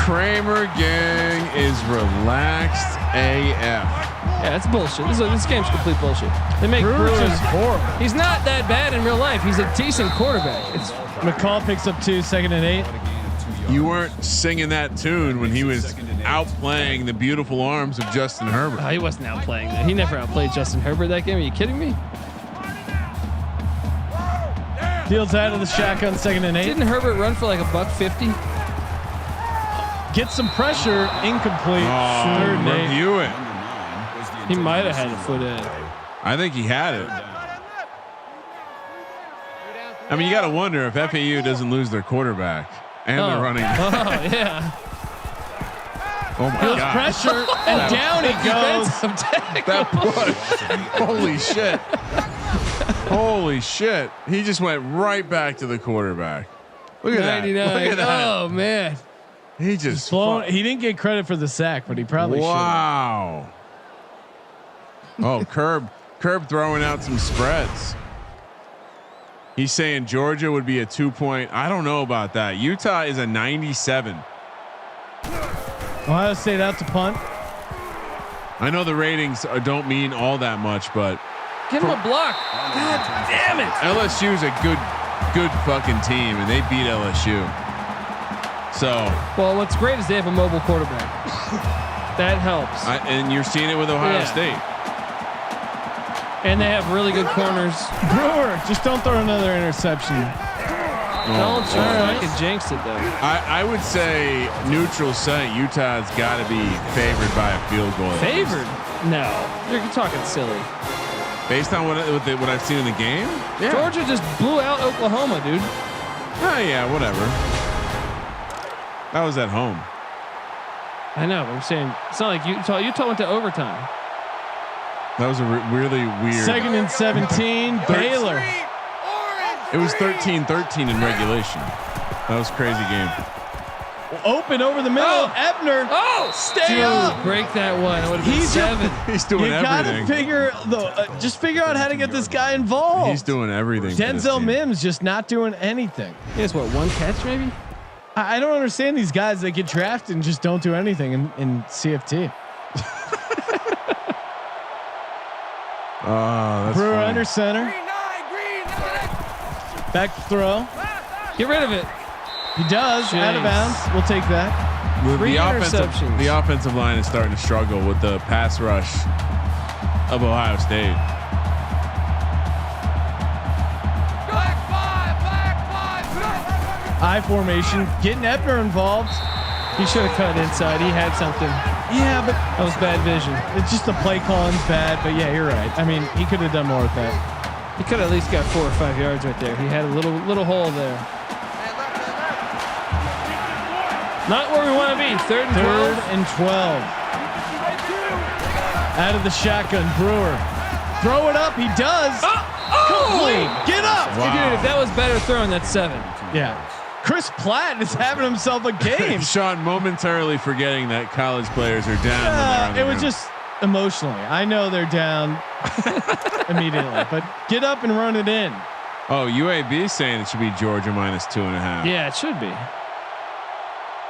B: Kramer gang is relaxed AF.
C: Yeah, that's bullshit. This game's complete bullshit. They make
A: Brewer's
C: Brewer.
A: just horrible.
C: He's not that bad in real life. He's a decent quarterback. It's
A: McCall picks up 2, 2nd and 8.
B: You weren't singing that tune when he was outplaying the beautiful arms of Justin Herbert.
C: he wasn't outplaying that. He never outplayed Justin Herbert that game. Are you kidding me?
A: Fields out of the shotgun, 2nd and 8.
C: Didn't Herbert run for like $150?
A: Gets some pressure, incomplete. 3rd and 8.
B: Review it.
C: He might have had a foot in.
B: I think he had it. I mean, you got to wonder if FAU doesn't lose their quarterback and they're running.
C: Oh yeah.
B: Oh my
A: Feels
B: God.
A: pressure and down he goes.
B: That push. Holy shit. Holy shit. He just went right back to the quarterback. Look at that.
C: 99.
B: Look at that.
C: Oh man.
B: He just
A: He didn't get credit for the sack, but he probably should.
B: wow. Oh, Curb throwing out some spreads. He's saying Georgia would be a 2-point. I don't know about that. Utah is a 97.
A: Ohio State out to punt.
B: I know the ratings don't mean all that much, but
C: Give him a block. God damn it.
B: LSU is a good fucking team, and they beat LSU. So,
C: well, what's great is they have a mobile quarterback. That helps.
B: And you're seeing it with Ohio State.
C: And they have really good corners.
A: Brewer, just don't throw another interception.
C: Don't you fucking jinx it though.
B: I would say neutral site. Utah's got to be favored by a field goal.
C: Favored? No, you're talking silly.
B: Based on what I've seen in the game, yeah.
C: Georgia just blew out Oklahoma, dude.
B: Oh yeah, whatever. That was at home.
C: I know. But I'm saying it's not like Utah. Utah went to overtime.
B: That was a really weird.
A: 2nd and 17. Baylor.
B: It was 13-13 in regulation. That was a crazy game.
A: Open over the middle. Ebner. Stay up.
C: Break that one. It would have been 7.
B: He's doing everything.
A: You gotta just figure out how to get this guy involved.
B: He's doing everything.
A: Denzel Mims just not doing anything.
C: He has what, 1 catch maybe?
A: I don't understand these guys that get drafted and just don't do anything in CFT.
B: That's
A: Brewer
B: funny.
A: under center. Back to throw.
C: Get rid of it.
A: He does. Out of bounds. We'll take that.
B: The offensive line is starting to struggle with the pass rush of Ohio State.
A: I formation. Getting Ebner involved.
C: He should have cut inside. He had something.
A: Yeah, but
C: that was bad vision.
A: It's just the play calling's bad. But yeah, you're right. I mean, he could have done more with that.
C: He could have at least got 4 or 5 yards right there. He had a little hole there. Not where we want to be. 3rd and 12.
A: Out of the shotgun, Brewer. Throw it up. He does. Complete. Get up.
C: Wow. Hey, dude, if that was better throwing, that's 7.
A: Yeah. Chris Platt is having himself a game.
B: Sean momentarily forgetting that college players are down.
A: It was just emotionally. I know they're down immediately, but get up and run it in.
B: Oh, UAB is saying it should be Georgia -2.5.
C: Yeah, it should be.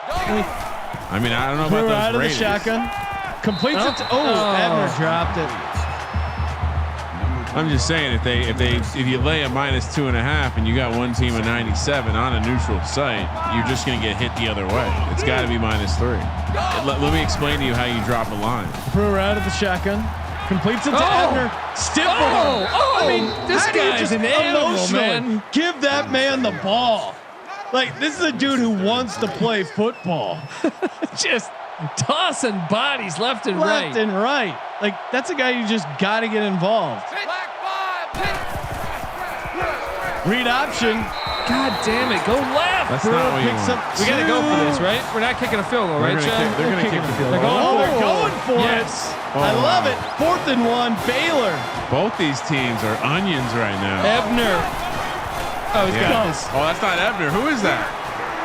B: I mean, I don't know
A: Brewer
B: about those
A: out of
B: ratings.
A: the shotgun. Completes it. Ebner dropped it.
B: I'm just saying if you lay a -2.5 and you got one team of 97 on a neutral site, you're just going to get hit the other way. It's got to be -3. Let me explain to you how you drop a line.
A: Brewer out of the shotgun. Completes it to Ebner. Stiff arm.
C: I mean, this guy's an animal, man.
A: Give that man the ball. Like, this is a dude who wants to play football.
C: Just tossing bodies left and right.
A: Left and right. Like, that's a guy you just got to get involved. Read option.
C: God damn it. Go left.
B: That's not what you want.
C: We got to go for this, right? We're not kicking a field goal, right, Sean?
B: They're going to kick the field goal.
A: They're going for it. I love it. 4th and 1, Baylor.
B: Both these teams are onions right now.
C: Ebner. Oh, he's got this.
B: Oh, that's not Ebner. Who is that?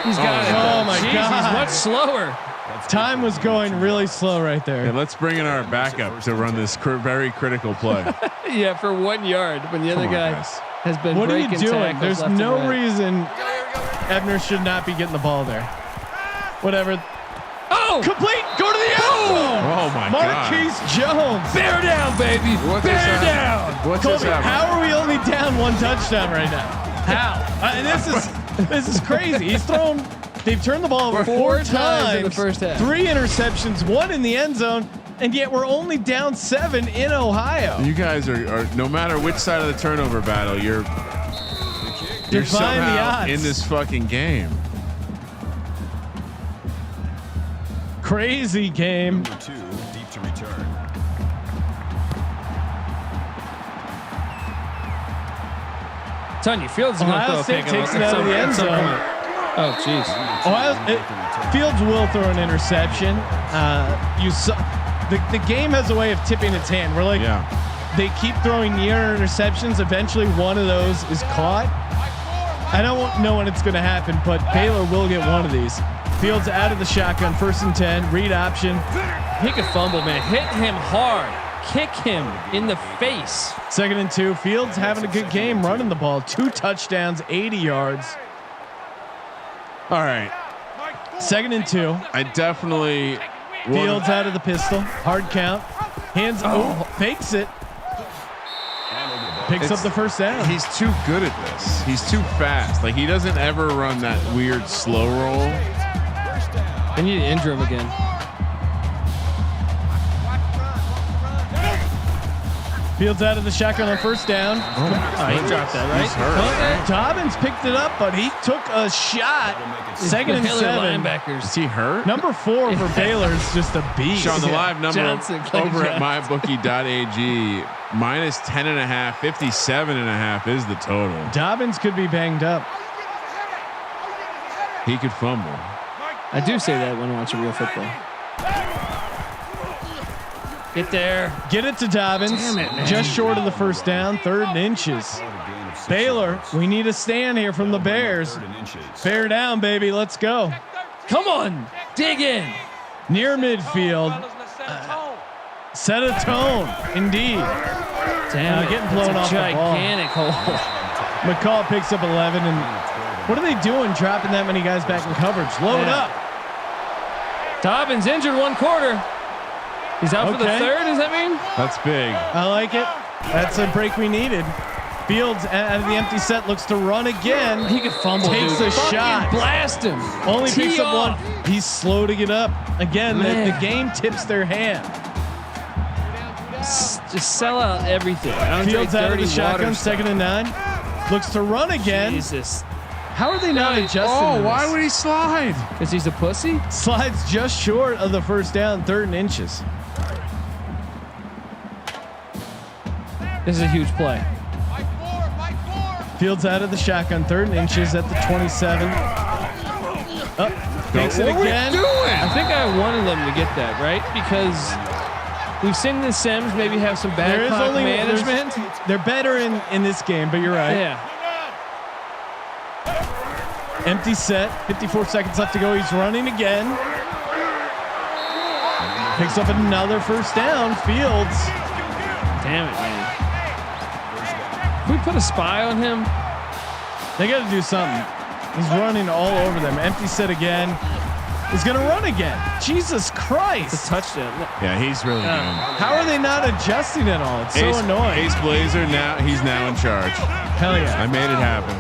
C: He's got it.
A: Oh my
C: Jeez,
A: God.
C: He's much slower.
A: Time was going really slow right there.
B: Yeah, let's bring in our backup to run this very critical play.
C: Yeah, for 1 yard when the other guy has been
A: What are you
C: breaking
A: doing?
C: tackles
A: There's
C: left
A: no
C: and right.
A: reason Ebner should not be getting the ball there. Whatever.
C: Oh!
A: Complete. Go to the end zone.
B: Oh my
A: Marquise Jones.
C: Bear down, baby. Bear down.
B: What's
A: Colby,
B: this
A: how are we only down 1 touchdown right now? How? And this is crazy. He's thrown. They've turned the ball over 4 times
C: in the first half.
A: 3 interceptions, 1 in the end zone, and yet we're only down 7 in Ohio.
B: You guys are no matter which side of the turnover battle, you're
A: Defying the
B: somehow
A: odds.
B: in this fucking game.
A: Crazy game.
D: Number 2, deep to return.
C: Telling you, Fields is going to
A: Ohio
C: throw a
A: State
C: pick
A: takes it out of the end zone.
C: Oh, jeez.
A: Fields will throw an interception. You saw the game has a way of tipping its hand. We're like, they keep throwing near interceptions. Eventually, one of those is caught. I don't know when it's going to happen, but Baylor will get one of these. Fields out of the shotgun, 1st and 10. Read option.
C: He could fumble, man. Hit him hard. Kick him in the face.
A: 2nd and 2. Fields having a good game running the ball. 2 touchdowns, 80 yards.
B: All right.
A: 2nd and 2.
B: I definitely.
A: Fields out of the pistol. Hard count. Hands. Fakes it. Picks up the 1st down.
B: He's too good at this. He's too fast. Like he doesn't ever run that weird slow roll.
C: They need to injure him again.
A: Fields out of the shotgun on first down.
C: He dropped that, right?
B: He's hurt.
A: Dobbins picked it up, but he took a shot. Second and
C: Baylor
A: 7.
C: linebackers.
B: Is he hurt?
A: Number 4 for Baylor is just a beast.
B: Sean, the live number
C: Johnson, Clay
B: over at
C: Johnson.
B: mybookie.ag minus 10.5, 57.5 is the total.
A: Dobbins could be banged up.
B: He could fumble.
C: I do say that when watching real football. Get there.
A: Get it to Dobbins.
C: Damn it, man.
A: Just short of the first down. 3rd and inches. Baylor, we need a stand here from the Bears. Bear down, baby. Let's go.
C: Come on. Dig in.
A: Near midfield. Set a tone. Indeed.
C: Damn it.
A: Getting blown
C: That's
A: off
C: a
A: the ball.
C: gigantic hole.
A: McCall picks up 11. And what are they doing dropping that many guys back in coverage? Load
C: Yeah.
A: up.
C: Dobbins injured 1 quarter. He's out for the
A: Okay.
C: 3rd. Does that mean?
B: That's big.
A: I like it. That's a break we needed. Fields out of the empty set looks to run again.
C: He could fumble.
A: Takes
C: dude.
A: a
C: Fucking
A: shot.
C: Blast him.
A: Only
C: Tee
A: picks up
C: off.
A: 1. He's slow to get up. Again, the
C: Man.
A: game tips their hand.
C: Just sell out everything. Andre
A: Fields out of
C: Dirty
A: the shotgun,
C: Waters.
A: 2nd and 9. Looks to run again.
C: Jesus.
A: How are they not adjusting?
B: Oh,
A: to
B: why
A: this?
B: would he slide?
C: Because he's a pussy?
A: Slides just short of the first down, 3rd and inches.
C: This is a huge play.
A: Fields out of the shotgun, 3rd and inches at the 27. Up, takes it
B: What are we
A: again.
C: I think I wanted them to get that, right? Because we've seen the Sims maybe have some bad
A: There is
C: clock
A: only
C: management.
A: They're better in this game, but you're right.
C: Yeah.
A: Empty set, 54 seconds left to go. He's running again. Picks up another first down. Fields.
C: Damn it, man. Can we put a spy on him?
A: They got to do something. He's running all over them. Empty set again. He's going to run again. Jesus
C: It's
A: Christ.
C: a touchdown.
B: Yeah, he's really good.
A: How are they not adjusting at all? It's so annoying.
B: Ace Blazer he's now in charge.
A: Hell
B: I
A: yeah.
B: made it happen.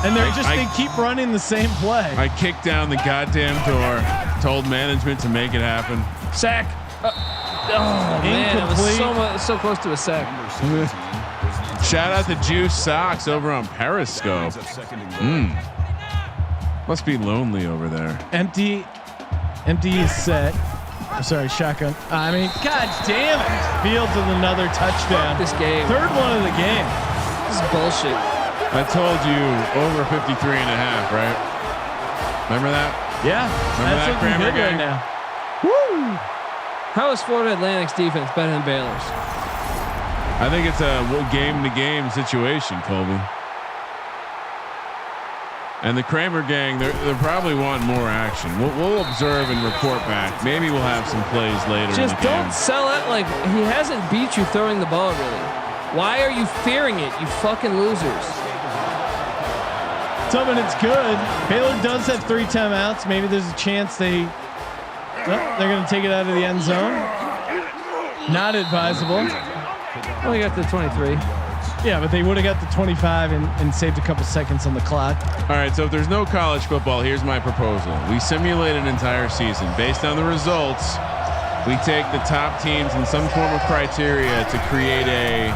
A: And they're just,
B: I-
A: they keep running the same play.
B: I kicked down the goddamn door, told management to make it happen.
C: Sack. Oh, man. It was
A: Incomplete.
C: so close to a sack.
B: Shout out to Juice Socks over on Periscope. Must be lonely over there.
A: Empty is set. I'm sorry, shotgun. I mean, god damn it. Fields with another touchdown.
C: This game.
A: 3rd one of the game.
C: This is bullshit.
B: I told you over 53.5, right? Remember that?
A: Yeah,
B: Remember
A: that's
B: that,
A: looking
B: Kramer
A: good right
B: gang?
A: now. Woo!
C: How is Florida Atlantic's defense better than Baylor's?
B: I think it's a game-to-game situation, Colby. And the Kramer gang, they're probably wanting more action. We'll observe and report back. Maybe we'll have some plays later
C: Just
B: in the game.
C: don't sell it like he hasn't beat you throwing the ball, really. Why are you fearing it, you fucking losers?
A: Something it's good. Baylor does have 3 timeouts. Maybe there's a chance they're going to take it out of the end zone. Not advisable.
C: Well, you got the 23.
A: Yeah, but they would have got the 25 and saved a couple seconds on the clock.
B: All right, so if there's no college football, here's my proposal. We simulate an entire season. Based on the results, we take the top teams in some form of criteria to create a...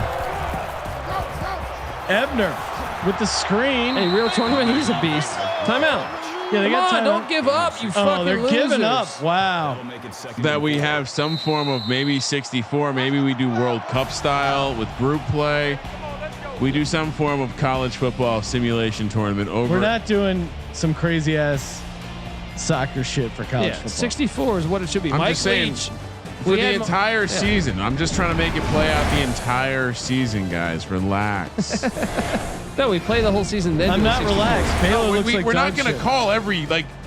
A: Ebner with the screen.
C: Hey, real tournament, he's a beast. Timeout.
A: Yeah, they
C: Come
A: got
C: on,
A: timeout.
C: don't give up, you
A: Oh,
C: fucking
A: they're
C: losers.
A: giving up. Wow.
B: that we have some form of maybe 64, maybe we do World Cup style with group play. We do some form of college football simulation tournament over.
A: We're not doing some crazy ass soccer shit for college
C: Yeah,
A: football.
C: 64 is what it should be.
B: I'm
C: Mike
B: just saying,
C: Leach.
B: for
C: we
B: the
C: had-
B: entire season. I'm just trying to make it play out the entire season, guys. Relax.
C: No, we play the whole season. Then
A: I'm
C: do
A: not
C: 64.
A: relaxed. Baylor looks like
B: we're not
A: dog
B: going to
A: shit.
B: call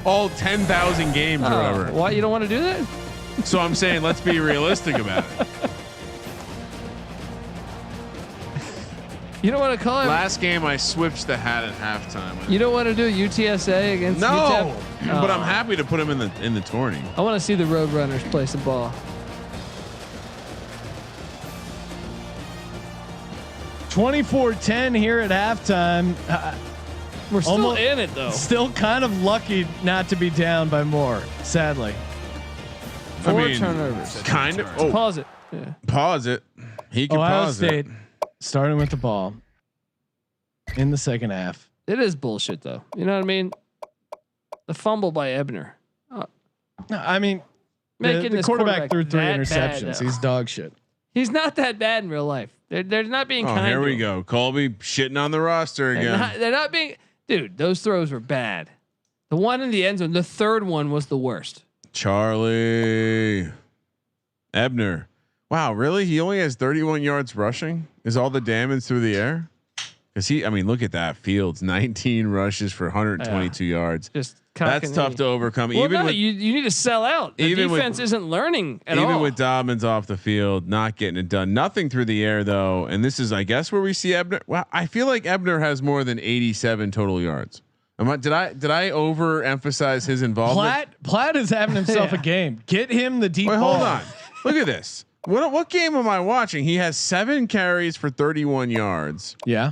B: all 10,000 games or
C: Oh,
B: whatever.
C: why you don't want to do that?
B: So I'm saying let's be realistic about it.
C: You don't want to call him.
B: Last game I switched the hat at halftime.
C: You don't want to do UTSA against
B: No,
C: UTEP?
B: but
C: Oh.
B: I'm happy to put him in the tourney.
C: I want to see the Roadrunners play some ball.
A: 24-10 here at halftime.
C: We're still in it though.
A: Still kind of lucky not to be down by more. Sadly.
C: 4 turnovers.
B: Kind of. Oh,
C: Pause it. Yeah.
B: pause it. He can
A: Ohio
B: pause
A: State
B: it.
A: starting with the ball in the second half.
C: It is bullshit though. You know what I mean? The fumble by Ebner.
A: No, I mean,
C: Making
A: the
C: this
A: quarterback threw 3
C: that
A: interceptions.
C: bad, though.
A: He's dog shit.
C: He's not that bad in real life. They're not being
B: Oh,
C: kind.
B: here
C: to
B: we
C: him.
B: go. Colby shitting on the roster again.
C: They're not being. Dude, those throws were bad. The one in the end zone, the third one was the worst.
B: Charlie Ebner. Wow, really? He only has 31 yards rushing. Is all the damage through the air? Because I mean, look at that. Fields 19 rushes for 122 yards.
C: Just
B: That's tough to overcome.
C: Well,
B: even
C: no,
B: with
C: you need to sell out. The defense isn't learning at all.
B: even with Dobbins off the field, not getting it done. Nothing through the air though. And this is, I guess, where we see Ebner. Well, I feel like Ebner has more than 87 total yards. Did I overemphasize his involvement?
A: Platt is having himself a game. Get him the deep
B: Wait,
A: ball.
B: hold on. Look at this. What game am I watching? He has 7 carries for 31 yards.
A: Yeah.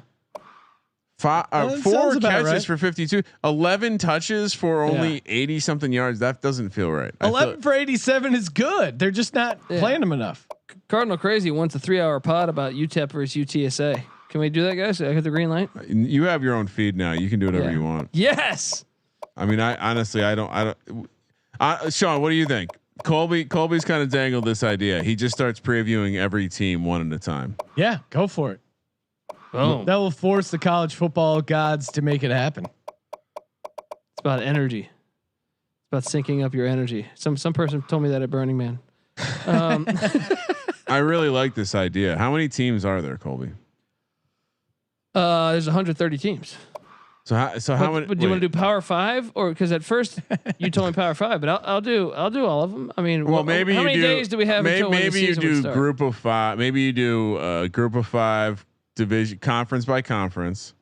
B: 4
A: sounds about
B: catches
A: right.
B: for 52, 11 touches for only 80 something yards. That doesn't feel right.
A: 11 for 87 is good. They're just not playing him enough.
C: Cardinal Crazy wants a 3-hour pod about UTEP versus UTSA. Can we do that, guys? I got the green light.
B: You have your own feed now. You can do whatever you want.
C: Yes.
B: I mean, I honestly, I don't. Sean, what do you think? Colby's kind of dangled this idea. He just starts previewing every team one at a time.
A: Yeah, go for it.
C: Boom.
A: That will force the college football gods to make it happen.
C: It's about energy. It's about syncing up your energy. Some person told me that at Burning Man.
B: I really like this idea. How many teams are there, Colby?
C: There's 130 teams.
B: So how many?
C: But do you want to do Power 5 or because at first you told me Power 5, but I'll do all of them. I mean,
B: Well, maybe
C: how
B: you
C: many days do we have?
B: Maybe,
C: until when the
B: maybe you
C: season would
B: do
C: start?
B: group of 5. Maybe you do group of 5 division, conference by conference,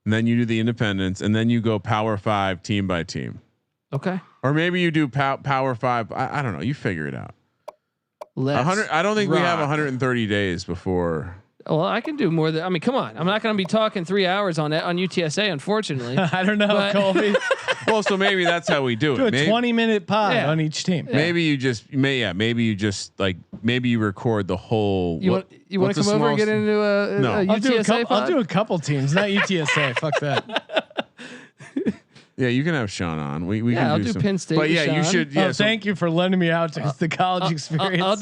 B: and then you do the independents, and then you go Power 5 team by team.
C: Okay.
B: Or maybe you do Power 5. I don't know. You figure it out. 100. I don't think we have 130 days before.
C: Well, I can do more than. I mean, come on. I'm not going to be talking 3 hours on UTSA, unfortunately.
A: I don't know, Colby.
B: Well, so maybe that's how we do
A: Do
B: it.
A: a 20-minute pod on each team.
B: Maybe you just maybe you just like maybe you record the whole.
C: You want to come over and get into a UTSA pod?
A: I'll do a couple teams, not UTSA. Fuck that.
B: Yeah, you can have Sean on. We can
C: I'll
B: do
C: do Penn State.
B: But
C: with
B: yeah, you
C: Sean.
B: should. Yeah,
A: thank you for lending me out to the college experience.
C: I'll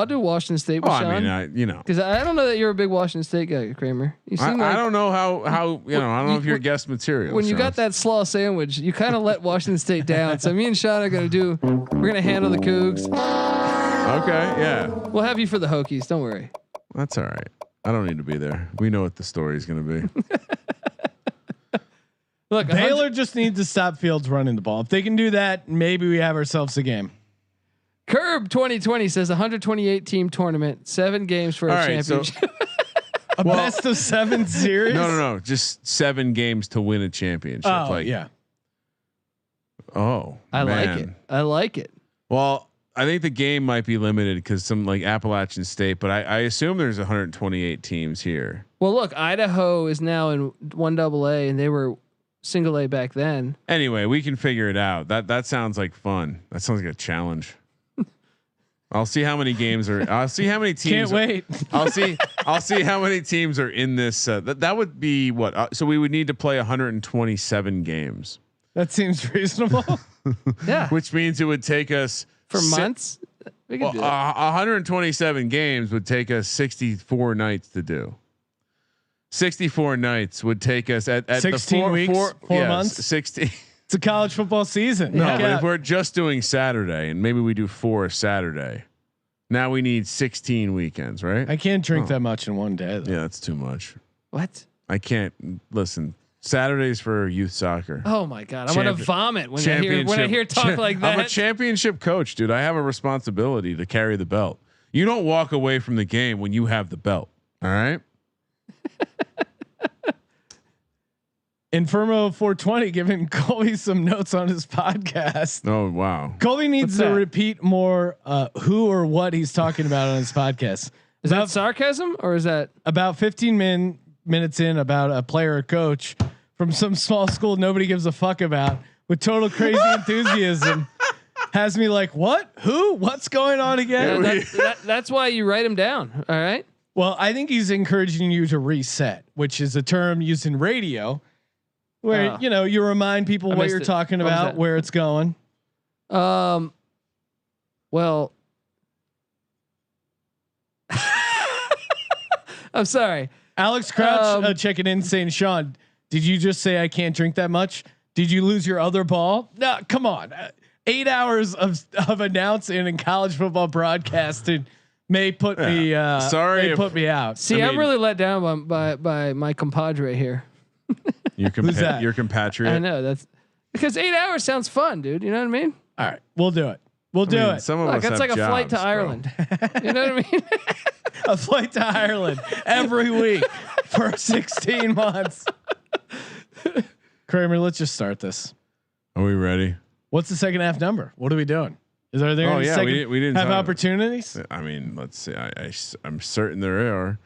C: do Washington State with
B: Well,
C: Sean.
B: I mean,
C: because I don't know that you're a big Washington State guy, Kramer. You seem
B: I
C: like
B: don't know how I don't know if you're guest material.
C: when you
B: Sean.
C: got that slaw sandwich, you kind of let Washington State down. So me and Sean are we're gonna handle the Cougs.
B: Okay, yeah,
C: We'll have you for the Hokies. Don't worry.
B: that's all right. I don't need to be there. We know what the story is going to be.
C: Look,
A: Baylor just needs to stop Fields running the ball. If they can do that, maybe we have ourselves a game.
C: Curb 2020 says 128 team tournament, 7 games for a championship.
A: A best of 7 series.
B: No. Just 7 games to win a championship.
A: Oh,
B: like,
A: yeah.
B: Oh,
C: I
B: man.
C: like it.
B: Well, I think the game might be limited because some like Appalachian State, but I assume there's 128 teams here.
C: Well, look, Idaho is now in 1AA, and they were single A back then.
B: Anyway, we can figure it out. That sounds like fun. That sounds like a challenge. I'll see how many games are. I'll see how many teams.
A: Can't wait.
B: I'll see how many teams are in this. That would be what. So we would need to play 127 games.
A: That seems reasonable.
C: Yeah,
B: Which means it would take us
C: for months. We could do that.
B: 127 games would take us 64 nights to do. 64 nights would take us at
A: 16
B: the
A: weeks, 4 months.
B: 60.
A: It's a college football season.
B: No,
A: Heck
B: but
A: yeah.
B: if we're just doing Saturday and maybe we do 4 Saturday, now we need 16 weekends, right?
A: I can't drink that much in one day, though.
B: Yeah, that's too much.
C: What?
B: I can't listen. Saturdays for youth soccer.
C: Oh my god, I'm gonna vomit when I hear talk like that.
B: I'm a championship coach, dude. I have a responsibility to carry the belt. You don't walk away from the game when you have the belt. All right.
A: Infermo 420 giving Colby some notes on his podcast.
B: Oh wow.
A: Colby needs to repeat more who or what he's talking about on his podcast.
C: Is that sarcasm or is that
A: about 15 minutes in about a player or coach? from some small school nobody gives a fuck about with total crazy enthusiasm has me like, what? Who? What's going on again?
C: That's why you write them down. All right.
A: Well, I think he's encouraging you to reset, which is a term used in radio where, you remind people what you're talking about, where it's going.
C: Well, I'm sorry.
A: Alex Crouch checking in saying, Sean, did you just say I can't drink that much? Did you lose your other ball? No, come on. 8 hours of announcing and college football broadcasting may put me put me out.
C: See, I'm really let down by my compadre here.
B: Your compatriot.
C: I know that's because 8 hours sounds fun, dude. You know what I mean?
A: All right, we'll do it. We'll do it.
B: Some of us
C: it's like
B: have
C: a flight to
B: jobs,
C: Ireland. You know what I mean?
A: A flight to Ireland every week for 16 months. Kramer, let's just start this.
B: Are we ready?
A: What's the second half number? What are we doing? Is there
B: we didn't
A: have opportunities?
B: I mean, let's see. I'm certain there are.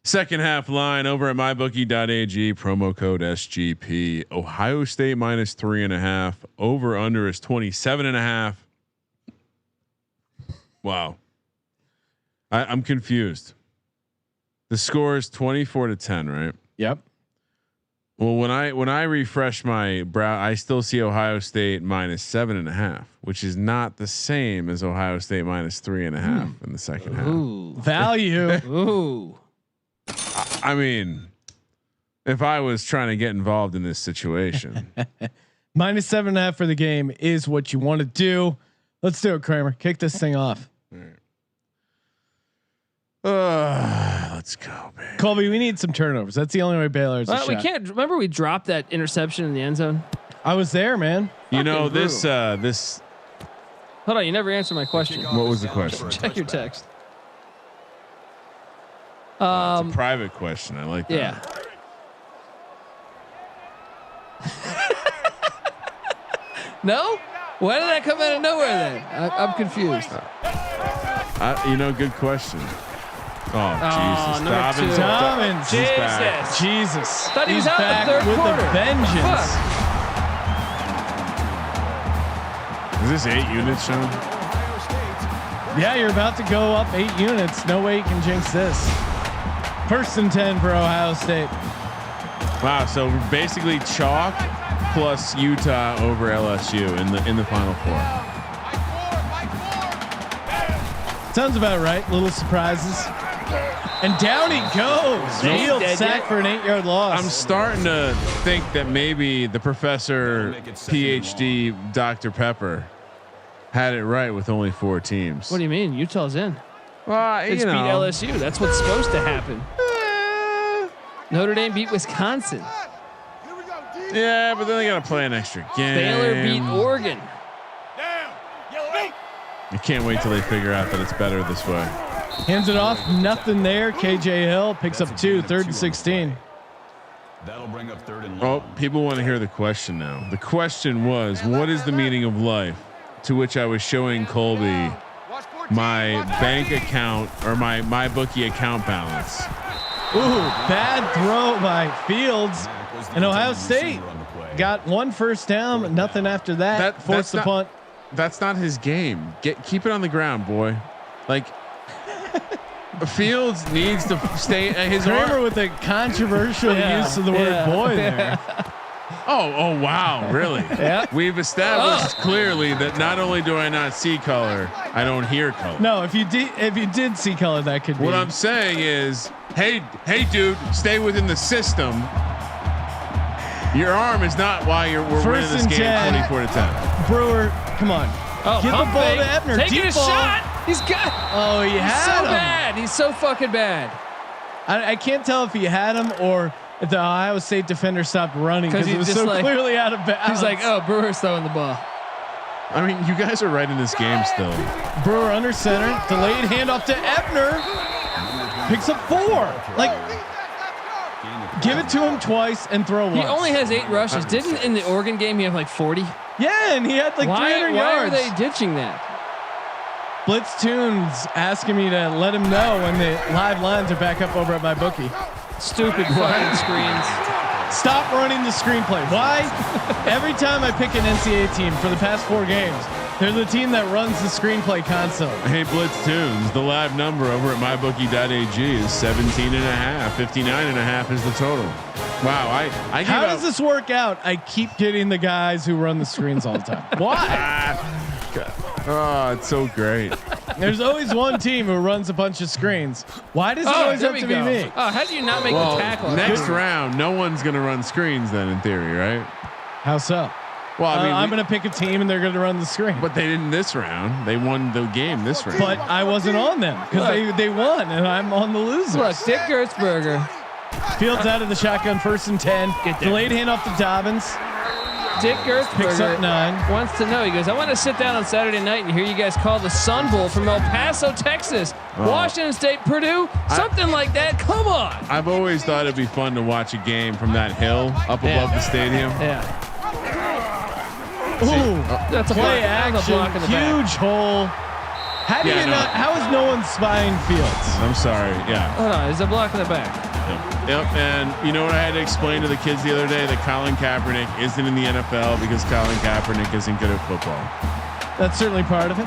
B: Second half line over at mybookie.ag, promo code SGP. Ohio State minus 3.5. Over under is 27.5. Wow. I'm confused. The score is 24-10, right?
A: Yep.
B: Well, when I refresh my brow, I still see Ohio State minus 7.5, which is not the same as Ohio State minus 3.5 in the second half.
A: Value.
C: Ooh.
B: I mean, if I was trying to get involved in this situation,
A: minus 7.5 for the game is what you want to do. Let's do it, Kramer. Kick this thing off.
B: Let's go, baby.
A: Colby, we need some turnovers. That's the only way Baylor's a shot.
C: We can't remember we dropped that interception in the end zone.
A: I was there, man.
B: You know, this
C: Hold on, you never answered my question.
B: What was the question?
C: Check your text.
B: It's a private question. I like that.
C: Yeah. No? Why did that come out of nowhere then? I'm confused.
B: Good question. Oh, Jesus.
A: Dobbins. Jesus.
C: Thought he was out
A: back
C: in the third
A: with
C: quarter.
A: a vengeance.
B: Is this 8 units, Sean?
A: Yeah, you're about to go up 8 units. No way you can jinx this. First and 10 for Ohio State.
B: Wow. So basically chalk plus Utah over LSU in the Final Four.
A: Sounds about right. Little surprises. And down he goes. Field sack for an 8-yard loss.
B: I'm starting to think that maybe the professor, PhD, Dr. Pepper, had it right with only 4 teams.
C: What do you mean? Utah's in.
B: Well,
C: It's beat LSU. That's what's supposed to happen. Notre Dame beat Wisconsin.
B: Yeah, but then they got to play an extra game.
C: Baylor beat Oregon.
B: I can't wait till they figure out that it's better this way.
A: Hands it off. Nothing there. KJ Hill picks up 2, 3rd and 16.
D: That'll bring up 3rd and long.
B: Oh, people want to hear the question now. The question was, what is the meaning of life? To which I was showing Colby my bank account or my bookie account balance.
A: Ooh, bad throw by Fields. And Ohio State got 1 first down, nothing after that. Forced the punt.
B: That's not his game. Keep it on the ground, boy. Like Fields needs to stay at his
A: Kramer
B: arm.
A: with a controversial use of the word boy there.
B: Oh wow, really?
C: Yeah.
B: We've established clearly that not only do I not see color, I don't hear color.
A: No, if you did see color, that could be.
B: What I'm saying is, hey dude, stay within the system. Your arm is not why we're winning this game 24-10.
A: Brewer, come on. Get the ball
C: fake.
A: to Ebner.
C: Taking
A: Deep
C: a
A: ball.
C: shot. He's got.
A: Oh, he
C: He's
A: had
C: so
A: him.
C: bad. He's so fucking bad.
A: I can't tell if he had him or if the Ohio State defender stopped running because it was so clearly out of bounds.
C: He's like, oh, Brewer's throwing the ball.
B: I mean, you guys are right in this game still.
A: Brewer under center, delayed handoff to Ebner, picks up 4. Like, give it to him twice and throw once.
C: He only has 8 rushes. Didn't in the Oregon game he have like 40?
A: Yeah, and he had like 300 yards.
C: Why are they ditching that?
A: Blitz Tunes asking me to let him know when the live lines are back up over at my bookie.
C: Stupid fucking screens.
A: Stop running the screenplay. Why? Every time I pick an NCAA team for the past 4 games, they're the team that runs the screenplay constantly.
B: Hey, Blitz Tunes, the live number over at mybookie.ag is 17.5. 59.5 is the total. Wow. I
A: How does this work out? I keep getting the guys who run the screens all the time. Why?
B: Oh, it's so great.
A: There's always one team who runs a bunch of screens. Why does it always
C: there
A: have to
C: we
A: be
C: go.
A: me?
C: Oh, how do you not make
B: Well,
C: the tackle?
B: next round, no one's going to run screens then in theory, right?
A: How so?
B: Well, I mean,
A: I'm going to pick a team and they're going to run the screen.
B: but they didn't this round. They won the game this round.
A: But I wasn't on them because they won and I'm on the losers.
C: Look, Dick Gertzberger.
A: Fields out of the shotgun, 1st and 10. Delayed handoff to Dobbins.
C: Dick
A: Picks up
C: Gertzberger
A: 9.
C: wants to know. He goes, I want to sit down on Saturday night and hear you guys call the Sun Bowl from El Paso, Texas, Washington State, Purdue, something like that. Come on.
B: I've always thought it'd be fun to watch a game from that hill up above the stadium.
C: Yeah.
A: Ooh,
C: That's a
A: play
C: block. That was a
A: action,
C: block in the back.
A: huge hole. How do you not? How is no one spying Fields?
B: I'm sorry. Yeah.
C: Hold on. There's a block in the back.
B: Yep. And you know what I had to explain to the kids the other day? That Colin Kaepernick isn't in the NFL because Colin Kaepernick isn't good at football.
A: That's certainly part of it.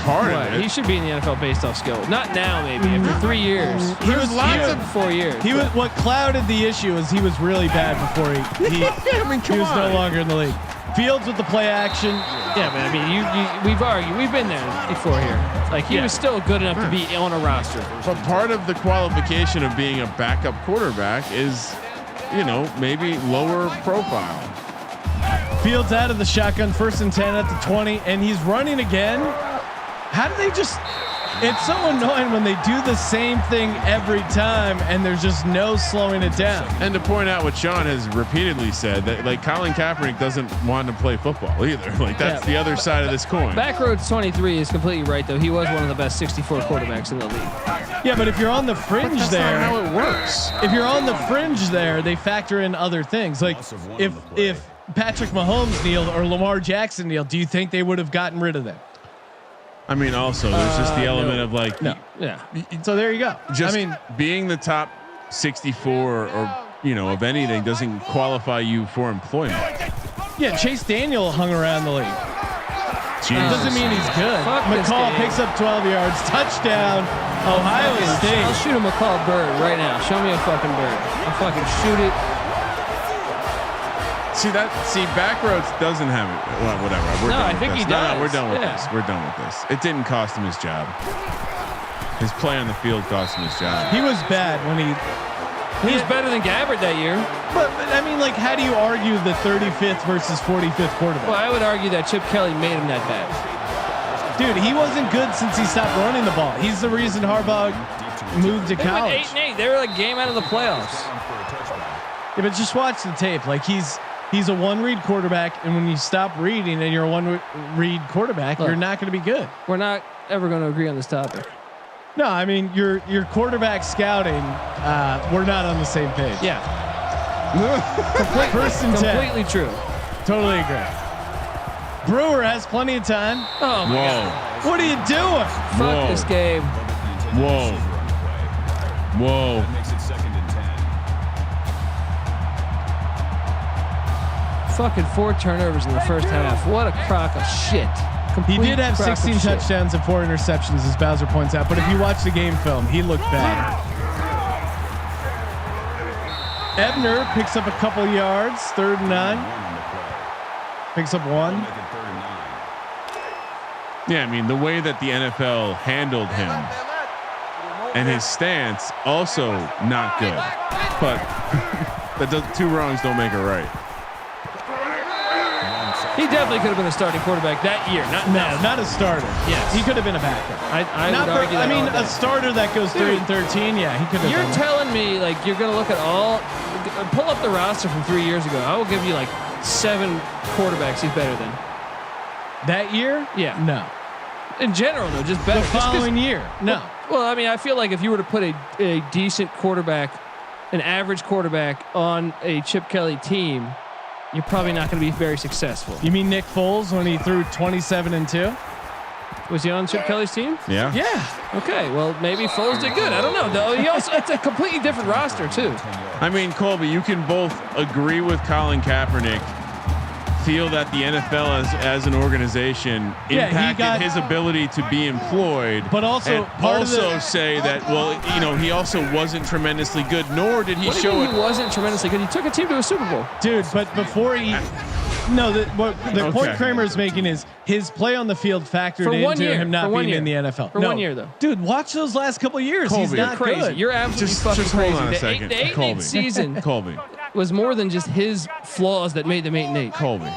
B: Part
C: What?
B: of it.
C: He should be in the NFL based off skill. Not now, maybe. After 3 years.
A: He was
B: lots of
C: 4 years.
A: He was what clouded the issue is he was really bad before he was no longer in the league. Fields with the play action.
C: Yeah, but I mean, we've been there before here. Like he was still good enough to be on a roster.
B: But part of the qualification of being a backup quarterback is, maybe lower profile.
A: Fields out of the shotgun, 1st and 10 at the 20, and he's running again. How do they just? It's so annoying when they do the same thing every time, and there's just no slowing it down.
B: And to point out what Sean has repeatedly said, that like Colin Kaepernick doesn't want to play football either. Like that's the other side of this coin.
C: Backroads 23 is completely right though. He was one of the best 64 quarterbacks in the league.
A: Yeah, but if you're on the fringe
B: That's
A: there,
B: not how it works.
A: if you're on the fringe there, they factor in other things. Like if Patrick Mahomes kneeled or Lamar Jackson kneeled, do you think they would have gotten rid of them?
B: I mean, also there's just the element of like,
C: Yeah.
A: So there you go.
B: just
A: I mean,
B: being the top 64 or of anything doesn't qualify you for employment.
A: yeah, Chase Daniel hung around the league.
B: Jesus.
A: Doesn't mean he's good.
C: Fuck this
A: McCall
C: game.
A: picks up 12 yards, touchdown, Ohio
C: I'll
A: State.
C: shoot a McCall bird right now. Show me a fucking bird. I'll fucking shoot it.
B: See, Backroads doesn't have it. Well, whatever. We're
C: No,
B: done
C: I
B: with
C: think
B: this.
C: he
B: No,
C: does.
B: we're done with
C: Yeah.
B: this. We're done with this. It didn't cost him his job. His play on the field cost him his job.
A: He was bad when he
C: He's better than Gabbard that year.
A: But I mean, like, how do you argue the 35th versus 45th quarterback?
C: Well, I would argue that Chip Kelly made him that bad.
A: Dude, he wasn't good since he stopped running the ball. He's the reason Harbaugh moved to
C: They went
A: college.
C: 8-8. They were like game out of the playoffs.
A: Yeah, but just watch the tape. Like he's a one-read quarterback, and when you stop reading and you're a one-read quarterback, you're not going to be good.
C: We're not ever going to agree on this topic.
A: No, I mean your quarterback scouting. We're not on the same page.
C: Yeah.
A: 1st and 10.
C: Completely true.
A: Totally agree. Brewer has plenty of time.
C: Oh my God.
B: Whoa.
A: What are you doing?
C: Fuck
B: Whoa.
C: this game.
B: Whoa. Whoa.
D: That makes it 2nd and 10.
C: Fucking 4 turnovers in the first half. What a crock of shit.
A: He
C: Complete
A: did have
C: crock of
A: 16
C: shit.
A: touchdowns and 4 interceptions, as Bowser points out. But if you watch the game film, he looked bad. Ebner picks up a couple yards, 3rd and 9. Picks up 1.
D: Make it 3rd and 9.
B: Yeah, I mean, the way that the NFL handled him and his stance also not good. But two wrongs don't make a right.
C: He definitely could have been a starting quarterback that year. Not
A: No,
C: now.
A: not a starter.
C: Yes.
A: He could have been a backup.
C: I
A: Not
C: would
A: for,
C: argue that.
A: I mean,
C: all day.
A: a starter that goes 3 and 13. Yeah, he could have.
C: You're
A: done that.
C: telling me like you're gonna look at pull up the roster from 3 years ago. I will give you like 7 quarterbacks he's better than.
A: That year?
C: Yeah.
A: No.
C: In general, though, just better.
A: The following year? No.
C: Well, I mean, I feel like if you were to put a decent quarterback, an average quarterback on a Chip Kelly team, you're probably not going to be very successful.
A: You mean Nick Foles when he threw 27 and 2?
C: Was he on Chip Kelly's team?
B: Yeah.
A: Yeah.
C: Okay, well maybe Foles did good. I don't know. Though he also it's a completely different roster too.
B: I mean, Colby, you can both agree with Colin Kaepernick. Feel that the NFL as an organization impacted his ability to be employed,
A: but also
B: and say that he also wasn't tremendously good. Nor did he show it.
C: He wasn't tremendously good. He took a team to a Super Bowl,
A: dude. But before he. No, the point Kramer is making is his play on the field factored into him not being in the NFL.
C: For 1 year, though.
A: Dude, watch those last couple of years.
B: Colby,
A: He's not
C: crazy.
A: good.
C: You're absolutely fucking
B: just
C: crazy.
B: Hold on a second.
C: The 8-8 season
B: Colby.
C: was more than just his flaws that made them 8-8.
B: Colby,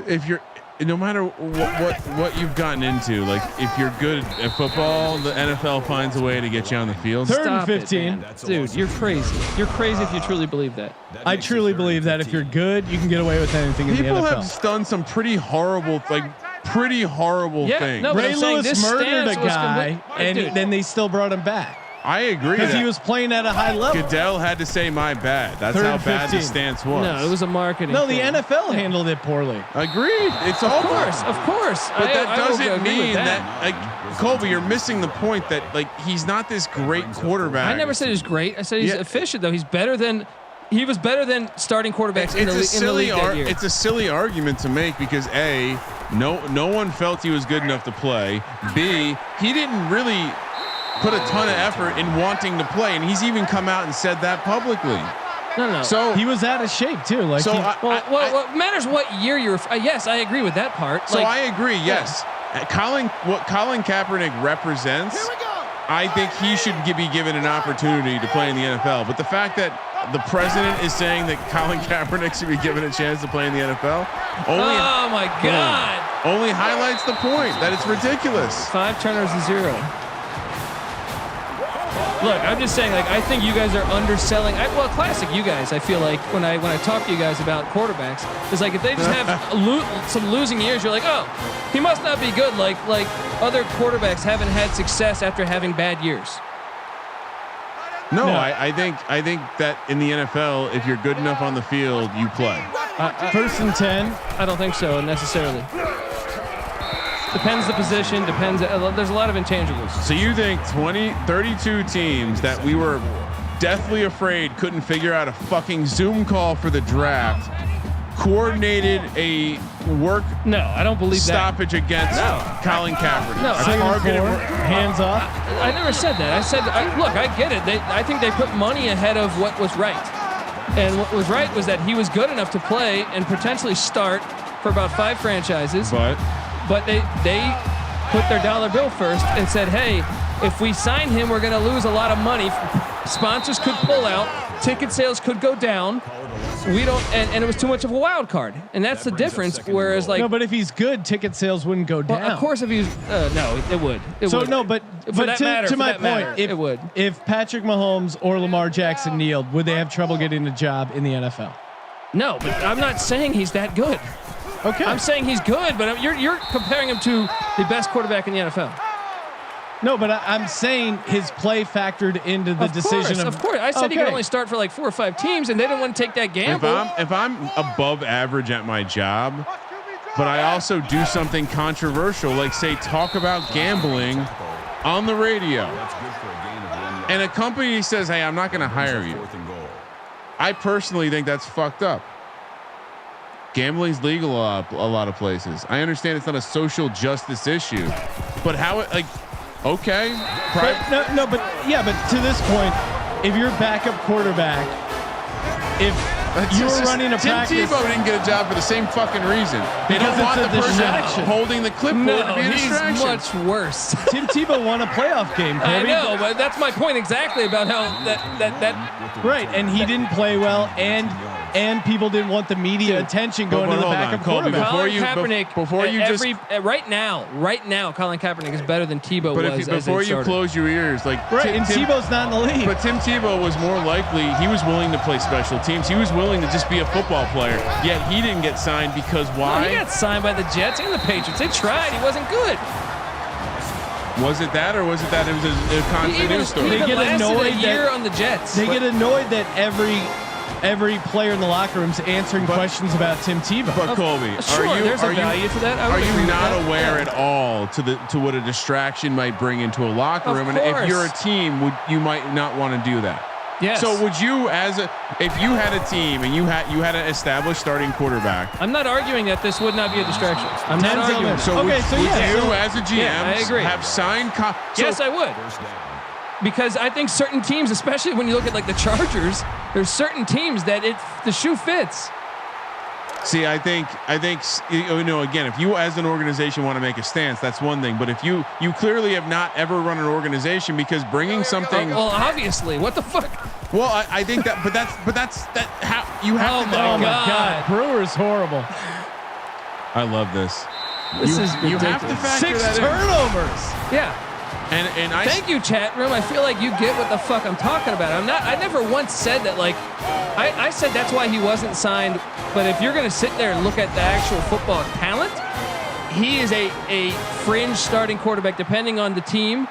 B: if you're no matter what you've gotten into, like if you're good at football, the NFL finds a way to get you on the field.
A: Third and 15.
C: Dude, you're crazy. You're crazy if you truly believe that.
A: I truly believe that if you're good, you can get away with anything in the NFL.
B: People have done some pretty horrible things.
C: No,
A: Ray Lewis murdered a guy, and then they still brought him back.
B: I agree
A: because he was playing at a high level.
B: Goodell had to say my bad. That's how bad the stance was.
C: No, it was a marketing.
A: No, the NFL handled it poorly.
B: Agreed. It's all
C: of course.
B: But that doesn't mean that like Colby, you're missing the point that like he's not this great quarterback.
C: I never said he's great. I said he's efficient though. He was better than starting quarterbacks in the league that year.
B: It's a silly argument to make because A, no one felt he was good enough to play. B, he didn't really put a ton of effort in wanting to play, and he's even come out and said that publicly.
C: No.
A: So he was out of shape too. Like,
C: what matters what year you're? Yes, I agree with that part.
B: So I agree. Yes, what Colin Kaepernick represents, I think he should be given an opportunity to play in the NFL. But the fact that the president is saying that Colin Kaepernick should be given a chance to play in the NFL, only highlights the point that it's ridiculous.
C: 5 turners to 0. Look, I'm just saying, like, I think you guys are underselling. Classic you guys. I feel like when I talk to you guys about quarterbacks, it's like if they just have some losing years, you're like, oh, he must not be good. Like other quarterbacks haven't had success after having bad years.
B: No, I think that in the NFL, if you're good enough on the field, you play.
A: First and 10.
C: I don't think so necessarily. Depends the position, depends. There's a lot of intangibles.
B: So you think 32 teams that we were deathly afraid couldn't figure out a fucking Zoom call for the draft coordinated a work
C: I don't believe
B: stoppage against Colin Kaepernick?
C: No,
A: hands off.
C: I never said that. I said, look, I get it. I think they put money ahead of what was right. And what was right was that he was good enough to play and potentially start for about 5 franchises. But they put their dollar bill first and said, hey, if we sign him, we're going to lose a lot of money. Sponsors could pull out. Ticket sales could go down. We don't, and it was too much of a wild card. And that's the difference. Whereas, like,
A: no, but if he's good, ticket sales wouldn't go down.
C: Well, of course, if he's no, it would.
A: To my point,
C: it would.
A: If Patrick Mahomes or Lamar Jackson kneeled, would they have trouble getting a job in the NFL?
C: No, but I'm not saying he's that good.
A: Okay.
C: I'm saying he's good, but you're comparing him to the best quarterback in the NFL.
A: No, but I'm saying his play factored into the decision.
C: Of course, I said he could only start for like 4 or 5 teams, and they didn't want to take that gamble.
B: If I'm above average at my job, but I also do something controversial, like say talk about gambling on the radio, and a company says, "Hey, I'm not going to hire you," I personally think that's fucked up. Gambling's legal a lot of places. I understand it's not a social justice issue, but how it like. Okay. But to this point, if you're backup quarterback, if you were running a practice, Tim Tebow didn't get a job for the same fucking reason. They don't want the person holding the clipboard to be a distraction.
C: He's much worse.
A: Tim Tebow won a playoff game. Kobe.
C: I know, but that's my point exactly about how that.
A: Right, and he didn't play well, and people didn't want the media attention going to the backup quarterback.
C: Right now, Colin Kaepernick is better than Tebow was.
B: Before you close your ears, like
A: and Tebow's not in the league.
B: But Tim Tebow was more likely. He was willing to play special teams. He was willing to just be a football player. Yet he didn't get signed because why?
C: No, he got signed by the Jets and the Patriots. They tried. He wasn't good.
B: Was it that, or was it that it was a constant news story?
C: They get annoyed a year on the Jets.
A: They get annoyed that every player in the locker room's answering questions about Tim Tebow.
B: But Colby,
C: Sure, there's a value to that.
B: Are you not aware at all to what a distraction might bring into a locker room? And if you're a team, you might not want to do that.
C: Yes.
B: So would you, if you had a team and you had an established starting quarterback?
C: I'm not arguing that this would not be a distraction. I'm not arguing that.
B: So would you, as a GM,
C: I agree.
B: have signed?
C: Yes, I would. Because I think certain teams, especially when you look at like the Chargers, there's certain teams that the shoe fits.
B: See, I think, again, if you as an organization want to make a stance, that's one thing. But if you clearly have not ever run an organization, because bringing something,
C: well, obviously, what the fuck?
B: Well, I think that, but that's how you have to.
C: Oh my God,
A: Brewer's horrible.
B: I love this.
C: This is ridiculous.
B: You have to factor
A: 6
B: that
A: turnovers.
C: Yeah.
B: And I
C: thank you, chat room. I feel like you get what the fuck I'm talking about. I never once said that. Like, I said that's why he wasn't signed. But if you're gonna sit there and look at the actual football talent, he is a fringe starting quarterback depending on the team.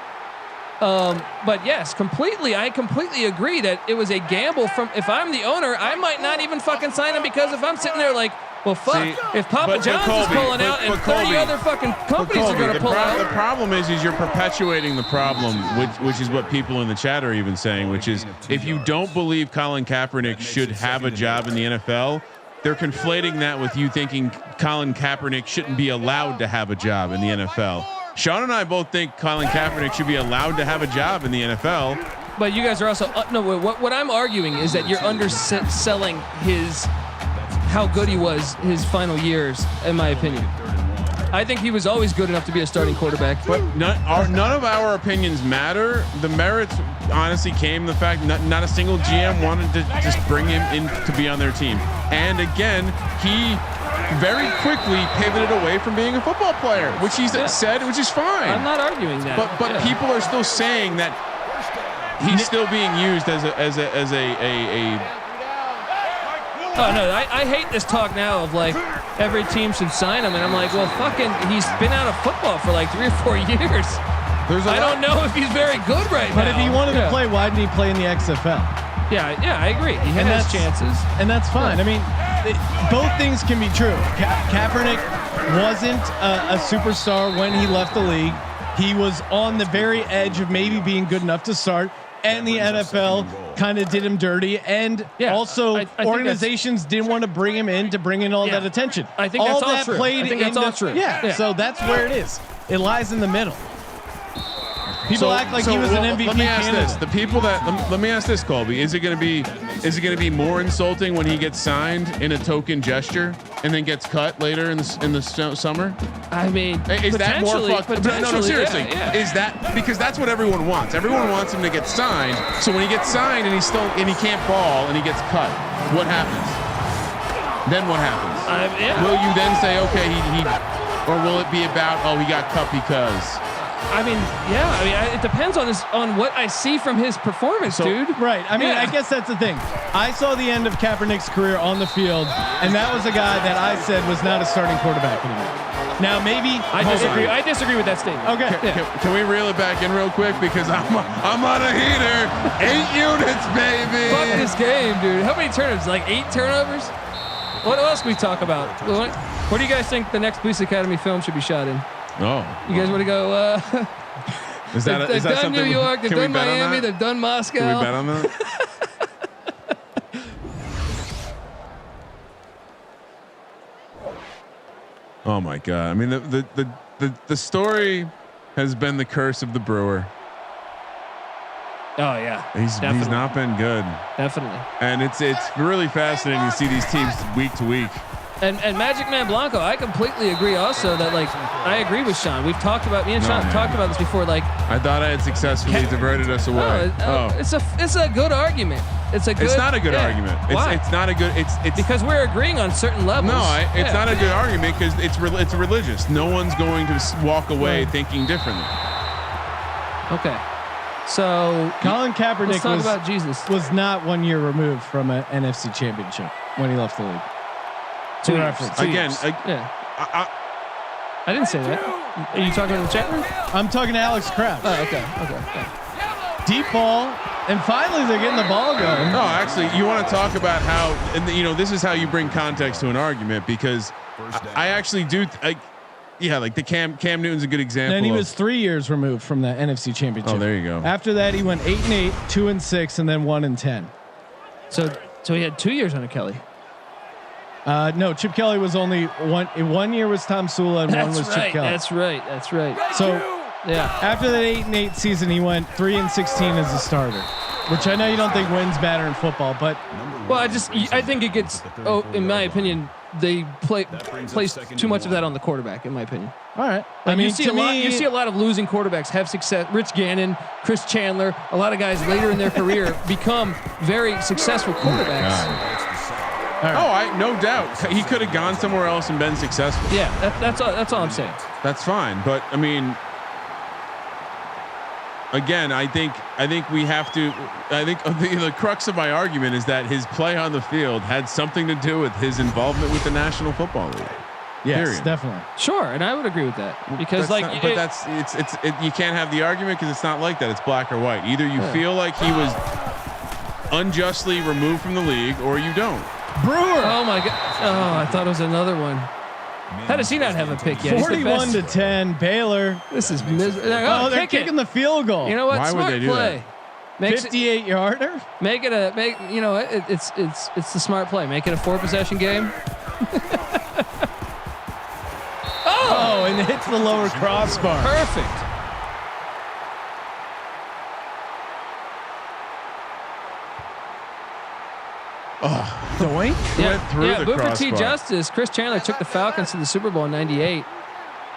C: But yes, I completely agree that it was a gamble. If I'm the owner, I might not even fucking sign him, because if I'm sitting there like, well, fuck, if Papa John's is pulling out and 30 other fucking companies are going to pull out.
B: The problem is you're perpetuating the problem, which is what people in the chat are even saying, which is if you don't believe Colin Kaepernick should have a job in the NFL, they're conflating that with you thinking Colin Kaepernick shouldn't be allowed to have a job in the NFL. Sean and I both think Colin Kaepernick should be allowed to have a job in the NFL.
C: But you guys are also no. What I'm arguing is that you're underselling how good he was his final years, in my opinion. I think he was always good enough to be a starting quarterback.
B: But none of our opinions matter. The merits honestly came the fact not a single GM wanted to just bring him in to be on their team. And again, he very quickly pivoted away from being a football player, which he said, which is fine.
C: I'm not arguing that.
B: But people are still saying that he's still being used as a
C: Oh no, I hate this talk now of like every team should sign him, and I'm like, well, fucking, he's been out of football for like 3 or 4 years. I don't know if he's very good right now.
A: But if he wanted to play, why didn't he play in the XFL?
C: Yeah, I agree. He has chances,
A: and that's fine. I mean, both things can be true. Kaepernick wasn't a superstar when he left the league. He was on the very edge of maybe being good enough to start, and the NFL kind of did him dirty. And also, I organizations didn't want to bring him in to bring in all that attention.
C: I think that's all true.
A: Played
C: I think that's all true.
A: Yeah, so that's where it is. It lies in the middle. People act like he was an MVP.
B: Let me ask
A: candidate.
B: this: the people that let me ask this, Colby: is it going to be more insulting when he gets signed in a token gesture and then gets cut later in the summer?
C: I mean,
B: is that more fucked? No, seriously.
C: Yeah.
B: Is that because that's what everyone wants? Everyone wants him to get signed. So when he gets signed and he can't ball and he gets cut, what happens? Then what happens? Will you then say, okay, he or will it be about, oh, he got cut because?
C: I mean, it depends on what I see from his performance, dude.
A: Right. I mean, I guess that's the thing. I saw the end of Kaepernick's career on the field, and that was a guy that I said was not a starting quarterback anymore. Now, maybe
C: I disagree with that statement.
A: Okay.
B: Can we reel it back in real quick, because I'm on a heater. 8 units, baby.
C: Fuck this game, dude. How many turnovers? Like 8 turnovers? What else can we talk about? What do you guys think the next Police Academy film should be shot in?
B: Oh,
C: you guys want to go?
B: Is that
C: they've done New York, they've done Miami, they've done Moscow.
B: Can we bet on that? Oh my God! I mean, the story has been the curse of the Brewer.
C: Oh yeah,
B: he's not been good.
C: Definitely.
B: And it's really fascinating to see these teams week to week.
C: And Magic Man Blanco, I completely agree. Also, that like I agree with Sean. We've talked about Sean talked about this before. Like
B: I thought I had successfully diverted us away.
C: It's a good argument. It's
B: not a good argument.
C: Why?
B: It's not a good. It's
C: because we're agreeing on certain levels.
B: No, it's not a good argument because it's religious. No one's going to walk away thinking differently.
C: Okay. So
A: Colin Kaepernick
C: was
A: not 1 year removed from an NFC championship when he left the league.
C: 2 years.
B: Again,
C: I didn't say that. Are you talking in the chat room?
A: I'm talking to Alex Crouch.
C: Oh, okay.
A: Deep ball, And finally, they're getting the ball going.
B: No, actually, you want to talk about how, and this is how you bring context to an argument, because I actually do. Like the Cam Newton's a good example.
A: And he was 3 years removed from the NFC Championship.
B: Oh, there you go.
A: After that, he went 8-8, 2-6, and then 1-10.
C: So he had 2 years under Kelly.
A: No, Chip Kelly was only one year was Tom Sula, and one was Chip Kelly.
C: That's right.
A: So
C: yeah,
A: after that 8-8 season, he went 3-16 as a starter, which I know you don't think wins matter in football, but
C: I think it gets. Oh, in my opinion, they place too much of that on the quarterback. In my opinion.
A: All right.
C: I mean, you see a lot of losing quarterbacks have success. Rich Gannon, Chris Chandler, a lot of guys later in their career become very successful quarterbacks.
B: Right. No doubt he could have gone somewhere else and been successful.
C: Yeah, that's all I'm saying.
B: That's fine, but I mean, again, I think we have to. I think the crux of my argument is that his play on the field had something to do with his involvement with the National Football League.
A: Yes,
B: period.
A: Definitely.
C: Sure, and I would agree with that because
B: you can't have the argument because it's not like that. It's black or white. Either you feel like he was unjustly removed from the league, or you don't.
A: Brewer.
C: Oh my God! Oh, I thought it was another one. How does he not have a pick yet?
A: 41-10, Baylor.
C: This is miserable.
A: Oh, they're kicking the field goal.
C: You know what?
B: Why
C: Smart
B: would they do
C: play.
B: that?
A: 58-yarder.
C: Make it a. You know, it's the smart play. Make it a 4-possession game.
A: Oh, and it hits the lower crossbar.
C: Perfect.
A: Doink.
B: Went through the
C: Booker
B: crossbar.
C: T. Justice. Chris Chandler took the Falcons to the Super Bowl in '98,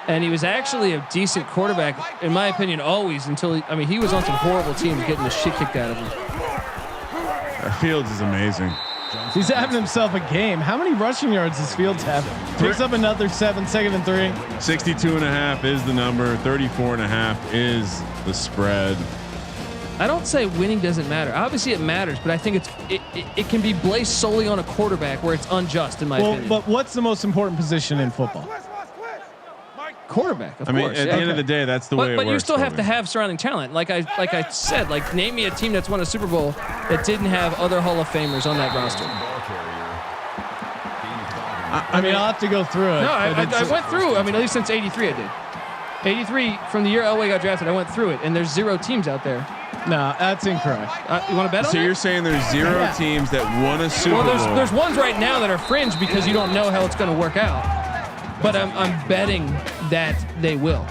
C: and he was actually a decent quarterback, in my opinion, always until he was on some horrible teams getting the shit kicked out of him.
B: Fields is amazing.
A: He's having himself a game. How many rushing yards does Fields have? Picks up another 7, 2nd and 3.
B: 62.5 is the number. 34.5 is the spread.
C: I don't say winning doesn't matter. Obviously, it matters, but I think it can be placed solely on a quarterback where it's unjust, in my opinion.
A: But what's the most important position in football?
C: Quarterback, of
B: I mean,
C: course.
B: at the end of the day, that's the way it works.
C: But you still have to have surrounding talent. Like I said, like name me a team that's won a Super Bowl that didn't have other Hall of Famers on that roster.
A: I mean, I'll have to go through it.
C: No, I went through. I mean, at least since '83, I did. '83, from the year Elway got drafted, I went through it, and there's 0 teams out there.
A: No, that's incorrect.
C: You want to bet on
B: So
C: that?
B: you're saying there's 0 teams that won a Super Bowl?
C: Well, there's ones right now that are fringe because you don't know how it's going to work out. But I'm betting that they will.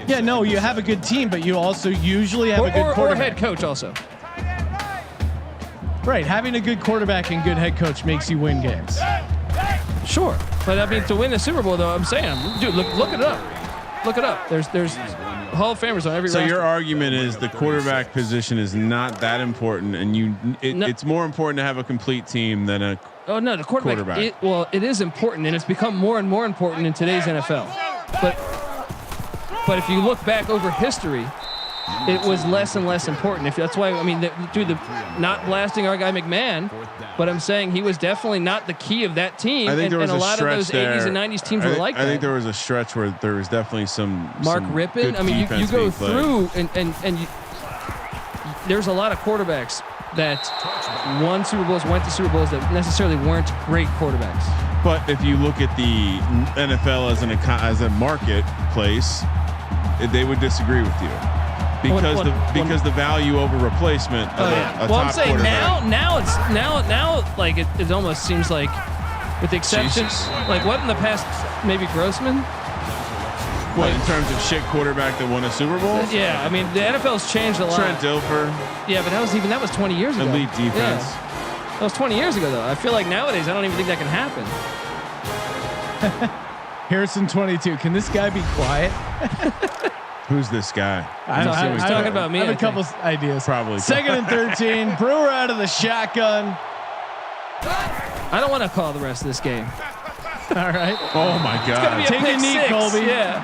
A: Yeah, no, you have a good team, but you also usually have a good
C: Or
A: quarterback.
C: head coach also.
A: Right, having a good quarterback and good head coach makes you win games.
C: Sure, but I mean to win the Super Bowl, though, I'm saying, dude, look it up. Look it up. There's Hall of Famers on every roster.
B: So your argument is the quarterback position is not that important, and it's more important to have a complete team than a
C: the quarterback. It is important, and it's become more and more important in today's NFL. But if you look back over history, it was less and less important. That's why not blasting our guy McMahon, but I'm saying he was definitely not the key of that team.
B: I think there was
C: and a lot of
B: stretch
C: those
B: there.
C: 80s and 90s teams were like that.
B: I think there was a stretch where there was definitely some
C: Mark
B: some
C: Rippon.
B: good
C: I mean, you
B: defense
C: go
B: being played.
C: through there's a lot of quarterbacks that won Super Bowls, went to Super Bowls that necessarily weren't great quarterbacks.
B: But if you look at the NFL as a marketplace, they would disagree with you because the value over replacement of a top
C: I'm saying
B: quarterback.
C: now like it almost seems like, with the exception, like what in the past, maybe Grossman.
B: What, in terms of shit quarterback that won a Super Bowl?
C: Yeah, I mean the NFL's changed a lot.
B: Trent Dilfer.
C: Yeah, but that was 20 years ago.
B: Elite defense.
C: Yeah. That was 20 years ago, though. I feel like nowadays I don't even think that can happen.
A: Harrison 22. Can this guy be quiet?
B: Who's this guy?
C: I was talking about me.
A: I have a couple ideas.
B: Probably.
A: 2nd and 13. Brewer out of the shotgun.
C: I don't want to call the rest of this game.
A: All right.
B: Oh my
C: It's gonna be
B: God.
C: a
A: Take a
C: pick
A: knee,
C: six.
A: Colby.
C: Yeah.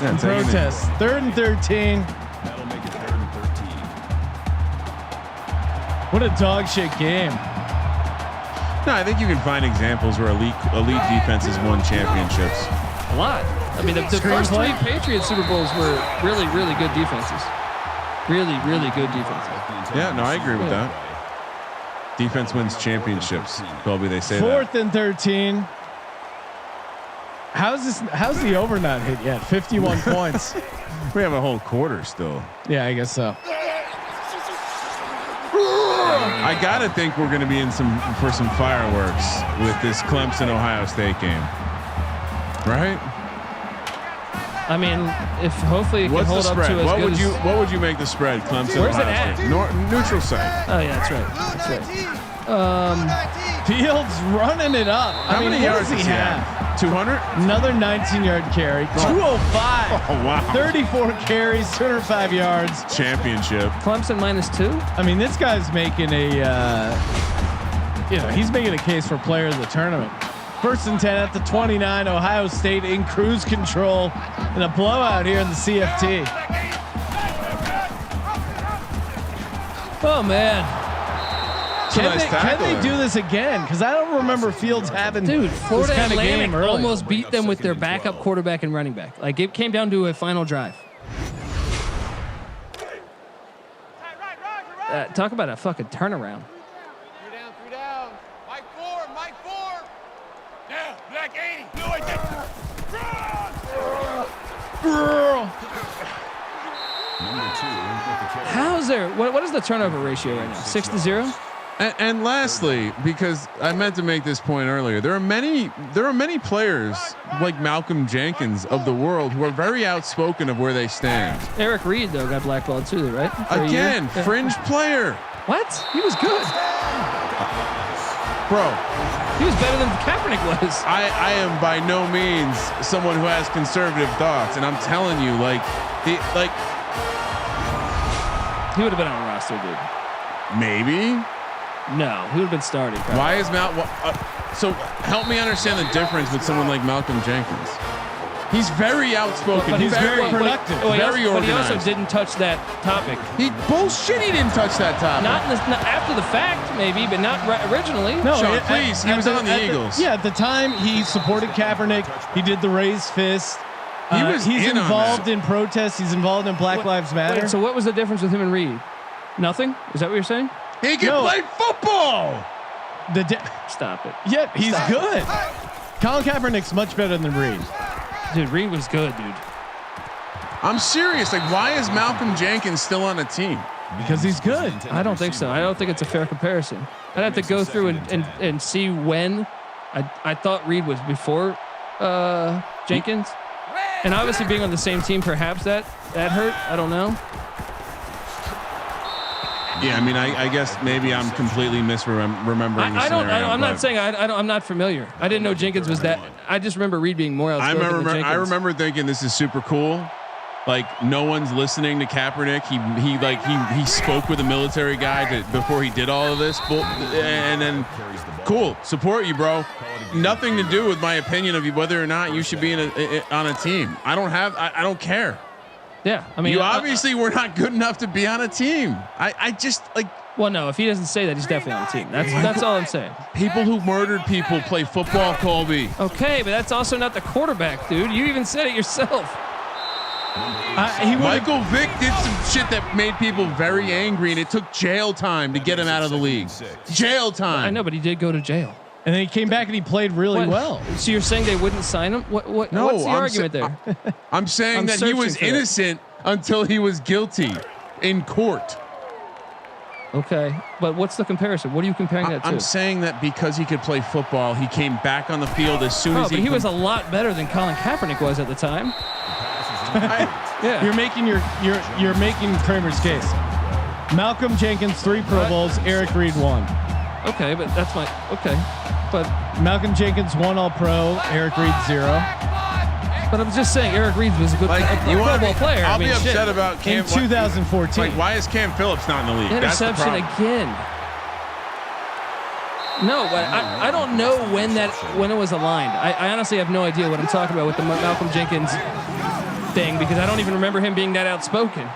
B: Yeah, take a knee.
A: Protest. 3rd and 13.
D: That'll make it 3rd and 13.
A: What a dog shit game.
B: No, I think you can find examples where elite defenses won championships.
C: A lot. I mean, the first 3 Patriots Super Bowls were really, really good defenses. Really, really good defense.
B: Yeah, no, I agree with that. Defense wins championships. Colby, they say
A: 4th and 13. How's the over not hit yet? 51 points.
B: We have a whole quarter still.
A: Yeah, I guess so.
B: I gotta think we're gonna be in for some fireworks with this Clemson Ohio State game, right?
C: I mean, if hopefully it can
B: What's
C: hold
B: the
C: up
B: spread?
C: to as good as.
B: What would you make the spread? Clemson.
C: Where's it
B: Ohio
C: at?
B: State? Neutral site.
C: Oh yeah, that's right. That's right.
A: Fields running it up.
B: How many yards
A: does he have?
B: 200.
A: Another 19-yard carry. 205.
B: Oh wow.
A: 34 carries, 205 yards.
B: Championship.
C: Clemson -2.
A: I mean, this guy's making he's making a case for player of the tournament. 1st and 10 at the 29. Ohio State in cruise control in a blowout here in the CFT.
C: Oh man,
A: Can they do this again? Because I don't remember Fields having
C: dude, Florida
A: this kind of
C: Atlantic
A: game earlier.
C: almost beat them with their backup quarterback and running back. Like it came down to a final drive. Talk about a fucking turnaround.
E: 3 down. Mike 4. Now, Black 80. No, I
D: Number 2 with the carry.
C: How's there? What is the turnover ratio right now? 6-0.
B: And lastly, because I meant to make this point earlier, there are many players like Malcolm Jenkins of the world who are very outspoken of where they stand.
C: Eric Reed though got blackballed too, right? For a
B: Again,
C: year? Yeah.
B: fringe player,
C: What? He was good.
B: bro.
C: He was better than Kaepernick was.
B: I am by no means someone who has conservative thoughts, and I'm telling you,
C: He would have been on the roster, dude.
B: maybe.
C: No, he would have been starting. Probably.
B: Why is so help me understand the difference with someone like Malcolm Jenkins. He's very outspoken.
A: But he's very productive.
B: Very
C: But he also
B: organized.
C: didn't touch that topic.
B: He bullshit. He didn't touch that topic.
C: Not after the fact, maybe, but not originally.
A: No,
B: Sean, please. He was on the Eagles.
A: Yeah, at the time he supported Kaepernick. He did the raised fist.
B: He's
A: He's
B: in on
A: involved
B: that.
A: in protests. He's involved in Black Lives Matter.
C: Wait, so what was the difference with him and Reed? Nothing? Is that what you're saying?
B: He can
A: No.
B: play football.
C: Stop it.
A: Yeah, he's good. Colin Kaepernick's much better than Reed.
C: Dude, Reed was good, dude.
B: I'm serious. Like, why is Malcolm Jenkins still on a team?
A: Because he's good.
C: I don't think so. I don't think it's a fair comparison. I'd have to go through and see when. I thought Reed was before Jenkins. And obviously being on the same team, perhaps that hurt. I don't know.
B: Yeah, I mean, I guess maybe I'm completely misremembering the scenario.
C: I'm not saying I'm not familiar. I didn't know Jenkins was that. I just remember Reed being more outspoken than Jenkins.
B: I remember thinking this is super cool. Like, no one's listening to Kaepernick. He spoke with a military guy before he did all of this. And then, cool, support you, bro. Nothing to do with my opinion of you, whether or not you should be on a team. I don't care.
C: Yeah, I mean,
B: You obviously were not good enough to be on a team. I just like.
C: Well, no, if he doesn't say that, he's definitely on the team. That's all I'm saying.
B: People who murdered people play football, Colby.
C: Okay, but that's also not the quarterback, dude. You even said it yourself.
B: Michael Vick did some shit that made people very angry, and it took jail time to get him out of the league. Jail time.
C: I know, but he did go to jail.
A: And then he came back and he played really well.
C: So you're saying they wouldn't sign him? What's the argument there?
B: I'm saying
C: I'm
B: that he was
C: searching for
B: innocent until he was guilty in court.
C: Okay, but what's the comparison? What are you comparing that to?
B: I'm saying that because he could play football, he came back on the field as soon
C: Oh,
B: as
C: but he was a lot better than Colin Kaepernick was at the time. Yeah.
A: You're making Kramer's case. Malcolm Jenkins 3 Pro Bowls, Eric Reed 1.
C: Okay, but that's my but
A: Malcolm Jenkins 1 All-Pro, Eric Reed 0.
C: but I'm just saying Eric Reed was a good Pro Bowl player.
B: I'll
C: I mean,
B: be upset
C: shit.
B: about Cam.
A: In 2014.
B: Like, why is Cam Phillips not in the league? That's the
C: Interception
B: problem.
C: again. No, but I don't know when it was aligned. I honestly have no idea what I'm talking about with the Malcolm Jenkins thing because I don't even remember him being that outspoken.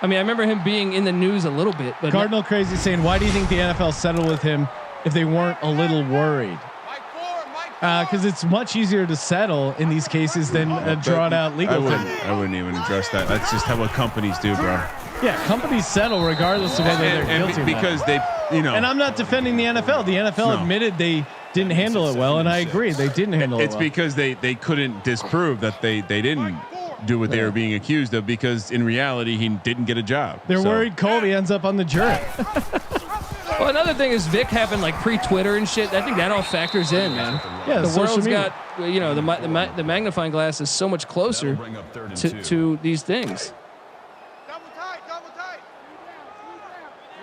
C: I mean, I remember him being in the news a little bit, but
A: Cardinal Crazy saying, why do you think the NFL settled with him if they weren't a little worried? Because it's much easier to settle in these cases than a drawn out legal thing.
B: I wouldn't even address that. That's just how what companies do, bro.
A: Yeah, companies settle regardless of whether they're guilty or not.
B: Because they,
A: And I'm not defending the NFL. The NFL admitted they didn't handle it well, and I agree they didn't handle it well.
B: It's because they couldn't disprove that they didn't do what they were being accused of, because in reality he didn't get a job.
A: They're worried Colby ends up on the jury.
C: Well, another thing is Vic having like pre-Twitter and shit. I think that all factors in, man.
A: Yeah,
C: the
A: social
C: world's
A: media.
C: got the magnifying glass is so much closer to these things.
E: Double tight, double tight.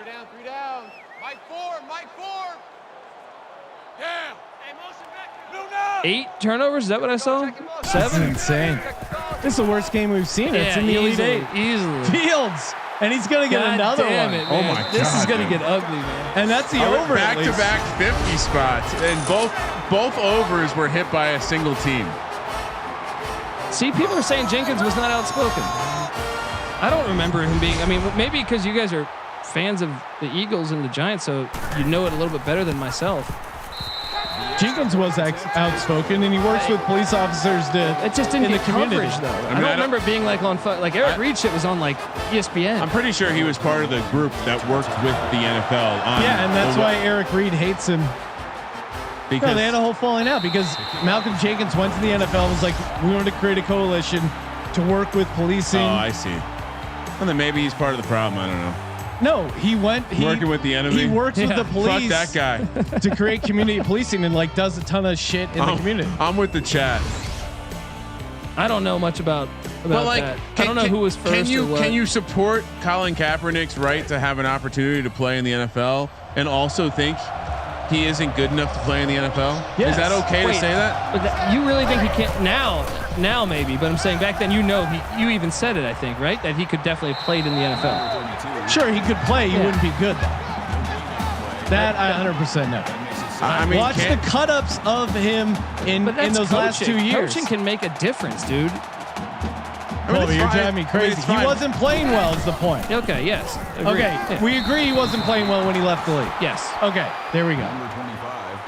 E: 3 down. Mike 4. Down. Hey, motion back. Blue now.
C: 8 turnovers. Is that what I saw?
A: This
C: 7.
A: is insane. This is the worst game we've seen. It's in the Elite Eight.
C: Easily.
A: Fields, and he's gonna get another
C: damn
A: one.
C: It,
B: Oh
C: man.
B: my
C: This is
B: God,
C: gonna
B: dude.
C: get ugly, man.
A: And that's the over. at least.
B: Back-to-back 50 spots, and both overs were hit by a single team.
C: See, people are saying Jenkins was not outspoken. I don't remember him being. I mean, maybe because you guys are fans of the Eagles and the Giants, so you know it a little bit better than myself.
A: Jenkins was outspoken, and he works with police officers
C: It just didn't
A: in
C: get
A: the community.
C: coverage, though. I
B: mean,
C: don't remember it being like on like Eric Reed shit was on like ESPN.
B: I'm pretty sure he was part of the group that worked with the NFL on.
A: Yeah, and that's why Eric Reed hates him.
B: Because
A: No, they had a whole falling out because Malcolm Jenkins went to the NFL and was like, we wanted to create a coalition to work with policing.
B: Oh, I see. Well, then maybe he's part of the problem. I don't know.
A: No, he working
B: with the enemy.
A: He works with the police.
B: Fuck that guy.
A: To create community policing and like does a ton of shit in the community.
B: I'm with the chat.
C: I don't know much about
B: But like,
C: that. I don't know who was first.
B: Can you support Colin Kaepernick's right to have an opportunity to play in the NFL and also think he isn't good enough to play in the NFL?
A: Yes.
B: Is that okay to say that?
C: But you really think he can't now maybe, but I'm saying back then, you even said it, I think, right? That he could definitely have played in the NFL.
A: Sure, he could play. He wouldn't be good. That I 100% know.
B: I mean,
A: watch the cut-ups of him in those last 2 years.
C: Coaching can make a difference, dude.
A: Colby, you're driving me crazy. He wasn't playing well is the point.
C: Okay, yes. Agreed.
A: Okay,
C: Yeah.
A: we agree he wasn't playing well when he left the league.
C: Yes.
A: Okay, there we go.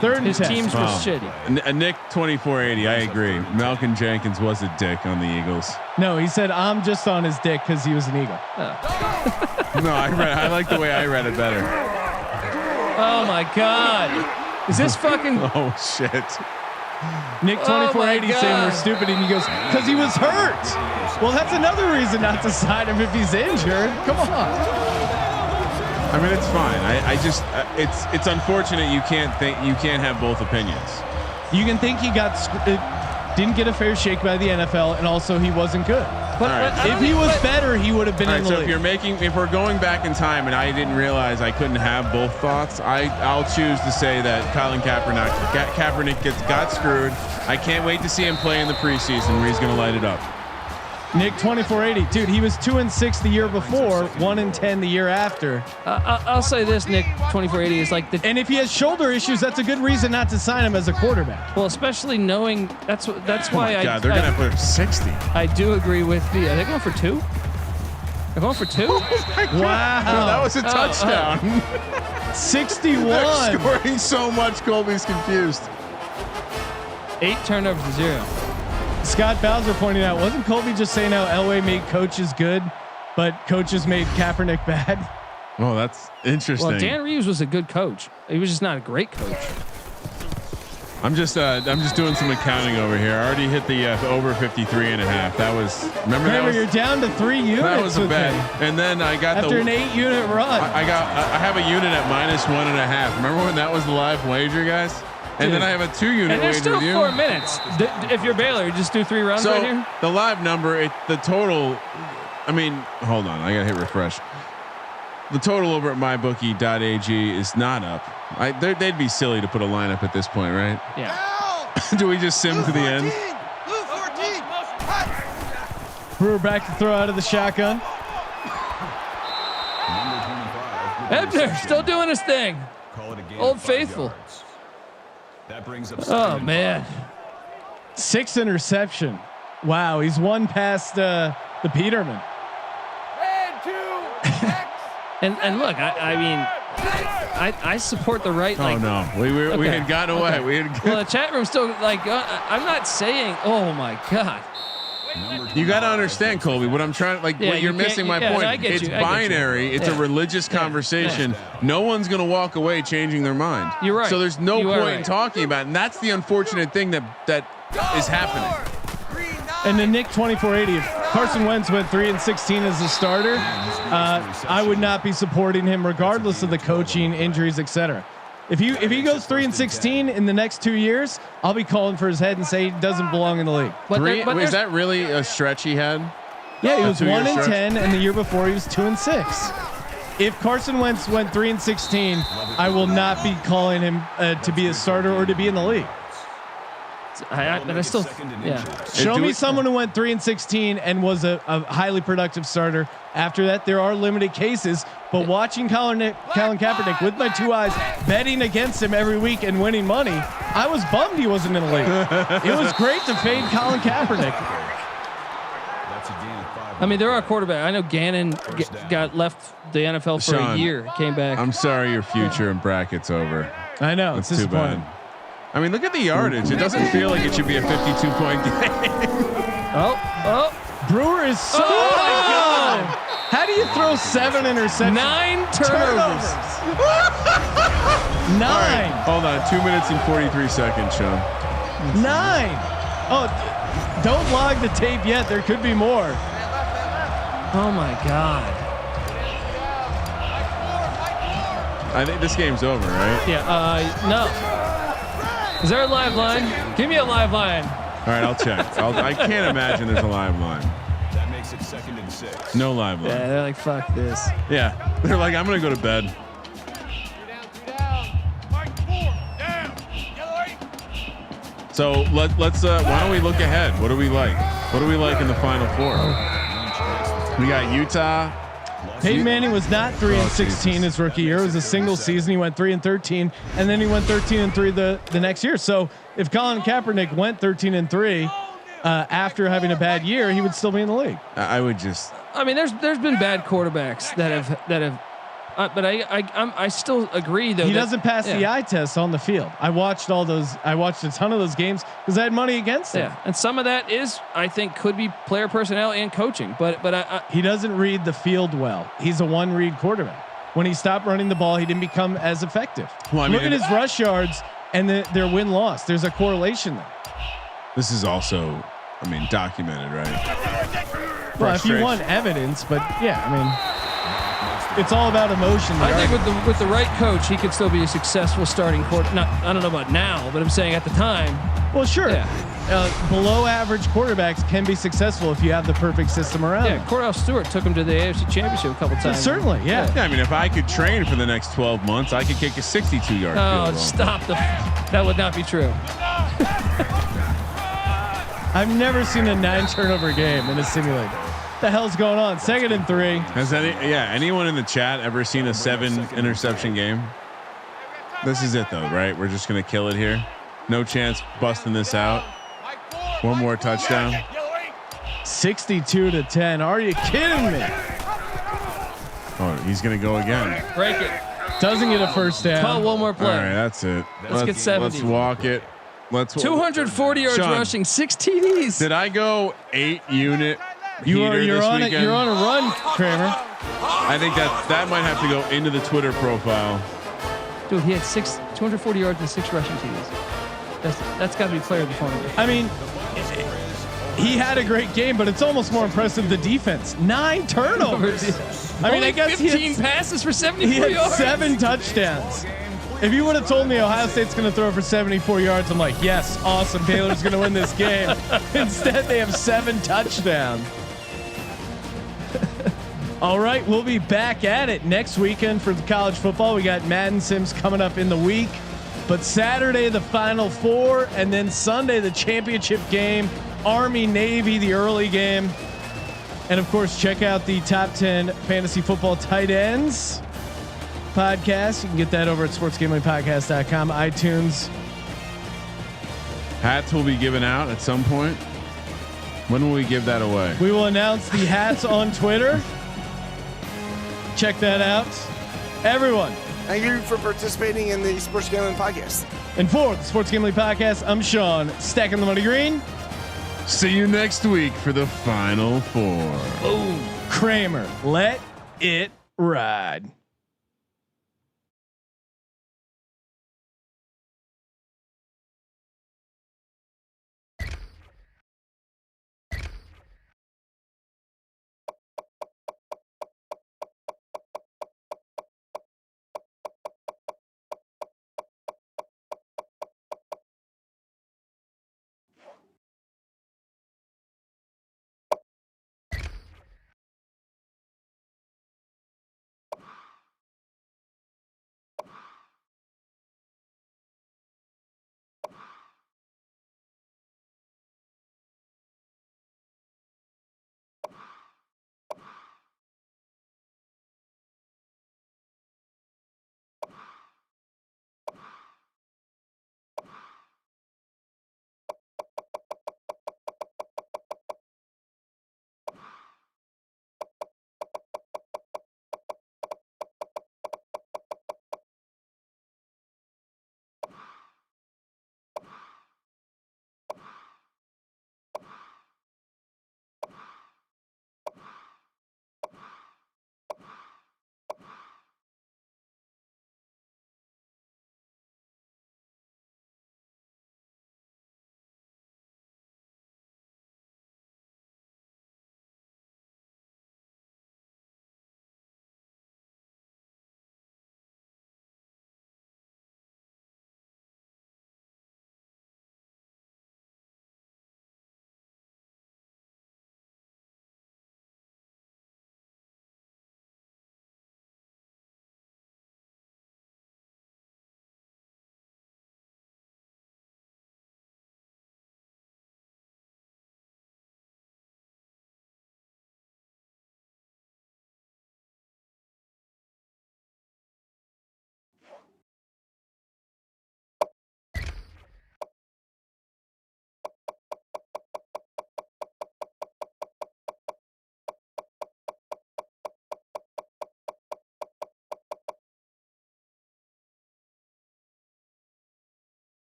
A: Third and
C: His
A: 10.
C: teams were shitty.
B: Nick 2480. I agree. Malcolm Jenkins was a dick on the Eagles.
A: No, he said I'm just on his dick because he was an Eagle.
B: No, I like the way I read it better.
C: Oh my God. Is this fucking?
B: Oh shit.
A: Nick 2480
C: Oh
A: saying we're
C: God.
A: stupid, and he goes because he was hurt. Well, that's another reason not to sign him if he's injured. Come on.
B: I mean, it's fine. I just it's unfortunate you can't have both opinions.
A: You can think he didn't get a fair shake by the NFL, and also he wasn't good.
C: But
B: right.
A: If he was better, he would have been
B: All
A: in
B: right,
A: the
B: so
A: league.
B: if we're going back in time and I didn't realize I couldn't have both thoughts, I'll choose to say that Colin Kaepernick got screwed. I can't wait to see him play in the preseason where he's going to light it up.
A: Nick 2480, dude, he was 2-6 the year before, 1-10 the year after.
C: I'll say this, Nick 2480 is like the.
A: And if he has shoulder issues, that's a good reason not to sign him as a quarterback.
C: Well, especially knowing that's why
B: God, they're going to put up 60.
C: I do agree with the. Are they going for 2? They're going for 2?
A: Wow,
B: That was a touchdown.
A: 61.
B: They're scoring so much. Colby's confused.
C: 8 turnovers to 0.
A: Scott Bowser pointing out, wasn't Colby just saying how Elway made coaches good, but coaches made Kaepernick bad?
B: Oh, that's interesting.
C: Well, Dan Reeves was a good coach. He was just not a great coach.
B: I'm just doing some accounting over here. I already hit the over 53.5. That was
A: Remember, you're down to 3 units.
B: that was a
A: with
B: bet.
A: me.
B: And then I got
A: After an 8-unit run.
B: I have a unit at -1.5. Remember when that was the live wager, guys? And then I have a 2-unit
C: And there's
B: wager
C: still
B: with you.
C: 4 minutes. If you're Baylor, you just do 3 rounds
B: So
C: right here.
B: the live number, the total. I mean, hold on, I gotta hit refresh. The total over at mybookie.ag is not up. They'd be silly to put a lineup at this point, right?
C: Yeah.
B: Do we just sim to the end?
E: Blue 14.
A: Brewer back to throw out of the shotgun.
C: Ebner still doing his thing. Old Faithful.
D: That brings up
C: Oh man.
A: 6 interception. Wow, he's one past the Peterman.
E: And 2. X.
C: And look, I mean, I support the right.
B: Oh no, we had gotten away. We had.
C: Well, the chat room still like. I'm not saying. Oh my god.
B: You got to understand, Colby. What I'm trying, like,
C: Yeah,
B: what you're missing my point.
C: I get
B: It's
C: you, I get
B: binary.
C: you.
B: It's a religious conversation. No one's going to walk away changing their mind.
C: You're right.
B: So there's no
C: You are
B: point in
C: right.
B: talking about it. And that's the unfortunate thing that is happening.
A: And then Nick 2480. If Carson Wentz went 3-16 as a starter, I would not be supporting him regardless of the coaching, injuries, etc. If he goes 3-16 in the next 2 years, I'll be calling for his head and say he doesn't belong in the league.
B: Is that really a stretch he had?
A: Yeah, he was
B: 2-year
A: 1-10, and the year before he was 2-6. If Carson Wentz went 3-16, I will not be calling him to be a starter or to be in the league.
C: I still, yeah.
A: Show me someone who went 3-16 and was a highly productive starter. After that, there are limited cases. But watching Colin Kaepernick with my 2 eyes, betting against him every week and winning money, I was bummed he wasn't in the league. It was great to fade Colin Kaepernick.
C: I mean, there are quarterbacks. I know Gannon got left the NFL for
B: Sean,
C: a year, came back.
B: I'm sorry, your future in brackets over.
A: I know.
B: That's
A: it's
B: too bad. I mean, look at the yardage. It doesn't feel like it should be a 52-point game.
C: Oh.
A: Brewer is so. Oh my God. How do you throw 7 interceptions?
C: 9 turnovers.
A: 9.
B: Right, hold on. 2 minutes and 43 seconds, Sean.
A: 9. Oh, don't log the tape yet. There could be more.
C: Oh my God.
B: I think this game's over, right?
C: Yeah. No. Is there a live line? Give me a live line.
B: All right, I'll check. I can't imagine there's a live line.
D: That makes it 2nd and 6.
B: No live line.
C: Yeah, they're like, fuck this.
B: Yeah, they're like, I'm gonna go to bed.
E: 3 down. Mark 4 down. Yellow 8.
B: So let's. Why don't we look ahead? What do we like? What do we like in the Final Four? We got Utah.
A: Peyton Manning was not 3-16 his rookie year. It was a single season. He went 3-13, and then he went 13-3 the next year. So if Colin Kaepernick went 13-3 after having a bad year, he would still be in the league.
B: I would just.
C: I mean, there's been bad quarterbacks that have. But I still agree though.
A: He doesn't pass the eye test on the field. I watched all those. I watched a ton of those games because I had money against him.
C: Yeah, and some of that is, I think, could be player personnel and coaching. But
A: he doesn't read the field well. He's a one-read quarterback. When he stopped running the ball, he didn't become as effective.
B: Well, I mean,
A: look at his rush yards and their win-loss. There's a correlation there.
B: This is also, I mean, documented, right?
A: Well, if you want evidence, but yeah, I mean. It's all about emotion.
C: I think with the right coach, he could still be a successful starting quarter. I don't know about now, but I'm saying at the time.
A: Well, sure.
C: Yeah.
A: Below average quarterbacks can be successful if you have the perfect system around.
C: Yeah,
A: them.
C: Cordell Stewart took him to the AFC Championship a couple times.
A: Certainly, yeah.
B: Yeah, I mean, if I could train for the next 12 months, I could kick a 62-yard
C: Oh,
B: field goal.
C: stop that would not be true.
A: I've never seen a 9 turnover game in a simulator. What the hell's going on? 2nd and 3.
B: Has anyone in the chat ever seen a 7 interception game? This is it though, right? We're just gonna kill it here. No chance busting this out. One more touchdown.
A: 62-10. Are you kidding me?
B: Oh, he's gonna go again.
C: Break it.
A: Doesn't get a first down.
C: Call one more
B: All
C: play.
B: right, that's it.
C: Let's get 70.
B: Let's walk it.
C: 240 yards
B: Sean,
C: rushing, 6 TDs.
B: Did I go 8-unit?
A: You're on
B: weekend?
A: you're on a run, Kramer.
B: I think that might have to go into the Twitter profile.
C: Dude, he had 240 yards and 6 rushing TDs. That's got to be player of the tournament.
A: I mean, he had a great game, but it's almost more impressive the defense. 9 turnovers. I mean, I guess
C: 15 passes for 74
A: he had
C: yards.
A: 7 touchdowns. If you would have told me Ohio State's going to throw for 74 yards, I'm like, yes, awesome. Baylor's going to win this game. Instead, they have 7 touchdowns. All right, we'll be back at it next weekend for the college football. We got Madden Sims coming up in the week, but Saturday the Final Four, and then Sunday the championship game, Army Navy the early game, and of course check out the top 10 fantasy football tight ends podcast. You can get that over at sportsgamblingpodcast.com, iTunes.
B: Hats will be given out at some point. When will we give that away?
A: We will announce the hats on Twitter. Check that out. Everyone,
F: Thank you for participating in the Sports Gambling Podcast.
A: And for the Sports Gambling Podcast, I'm Sean, stacking the money green.
B: See you next week for the Final Four.
A: Boom. Kramer, let it ride.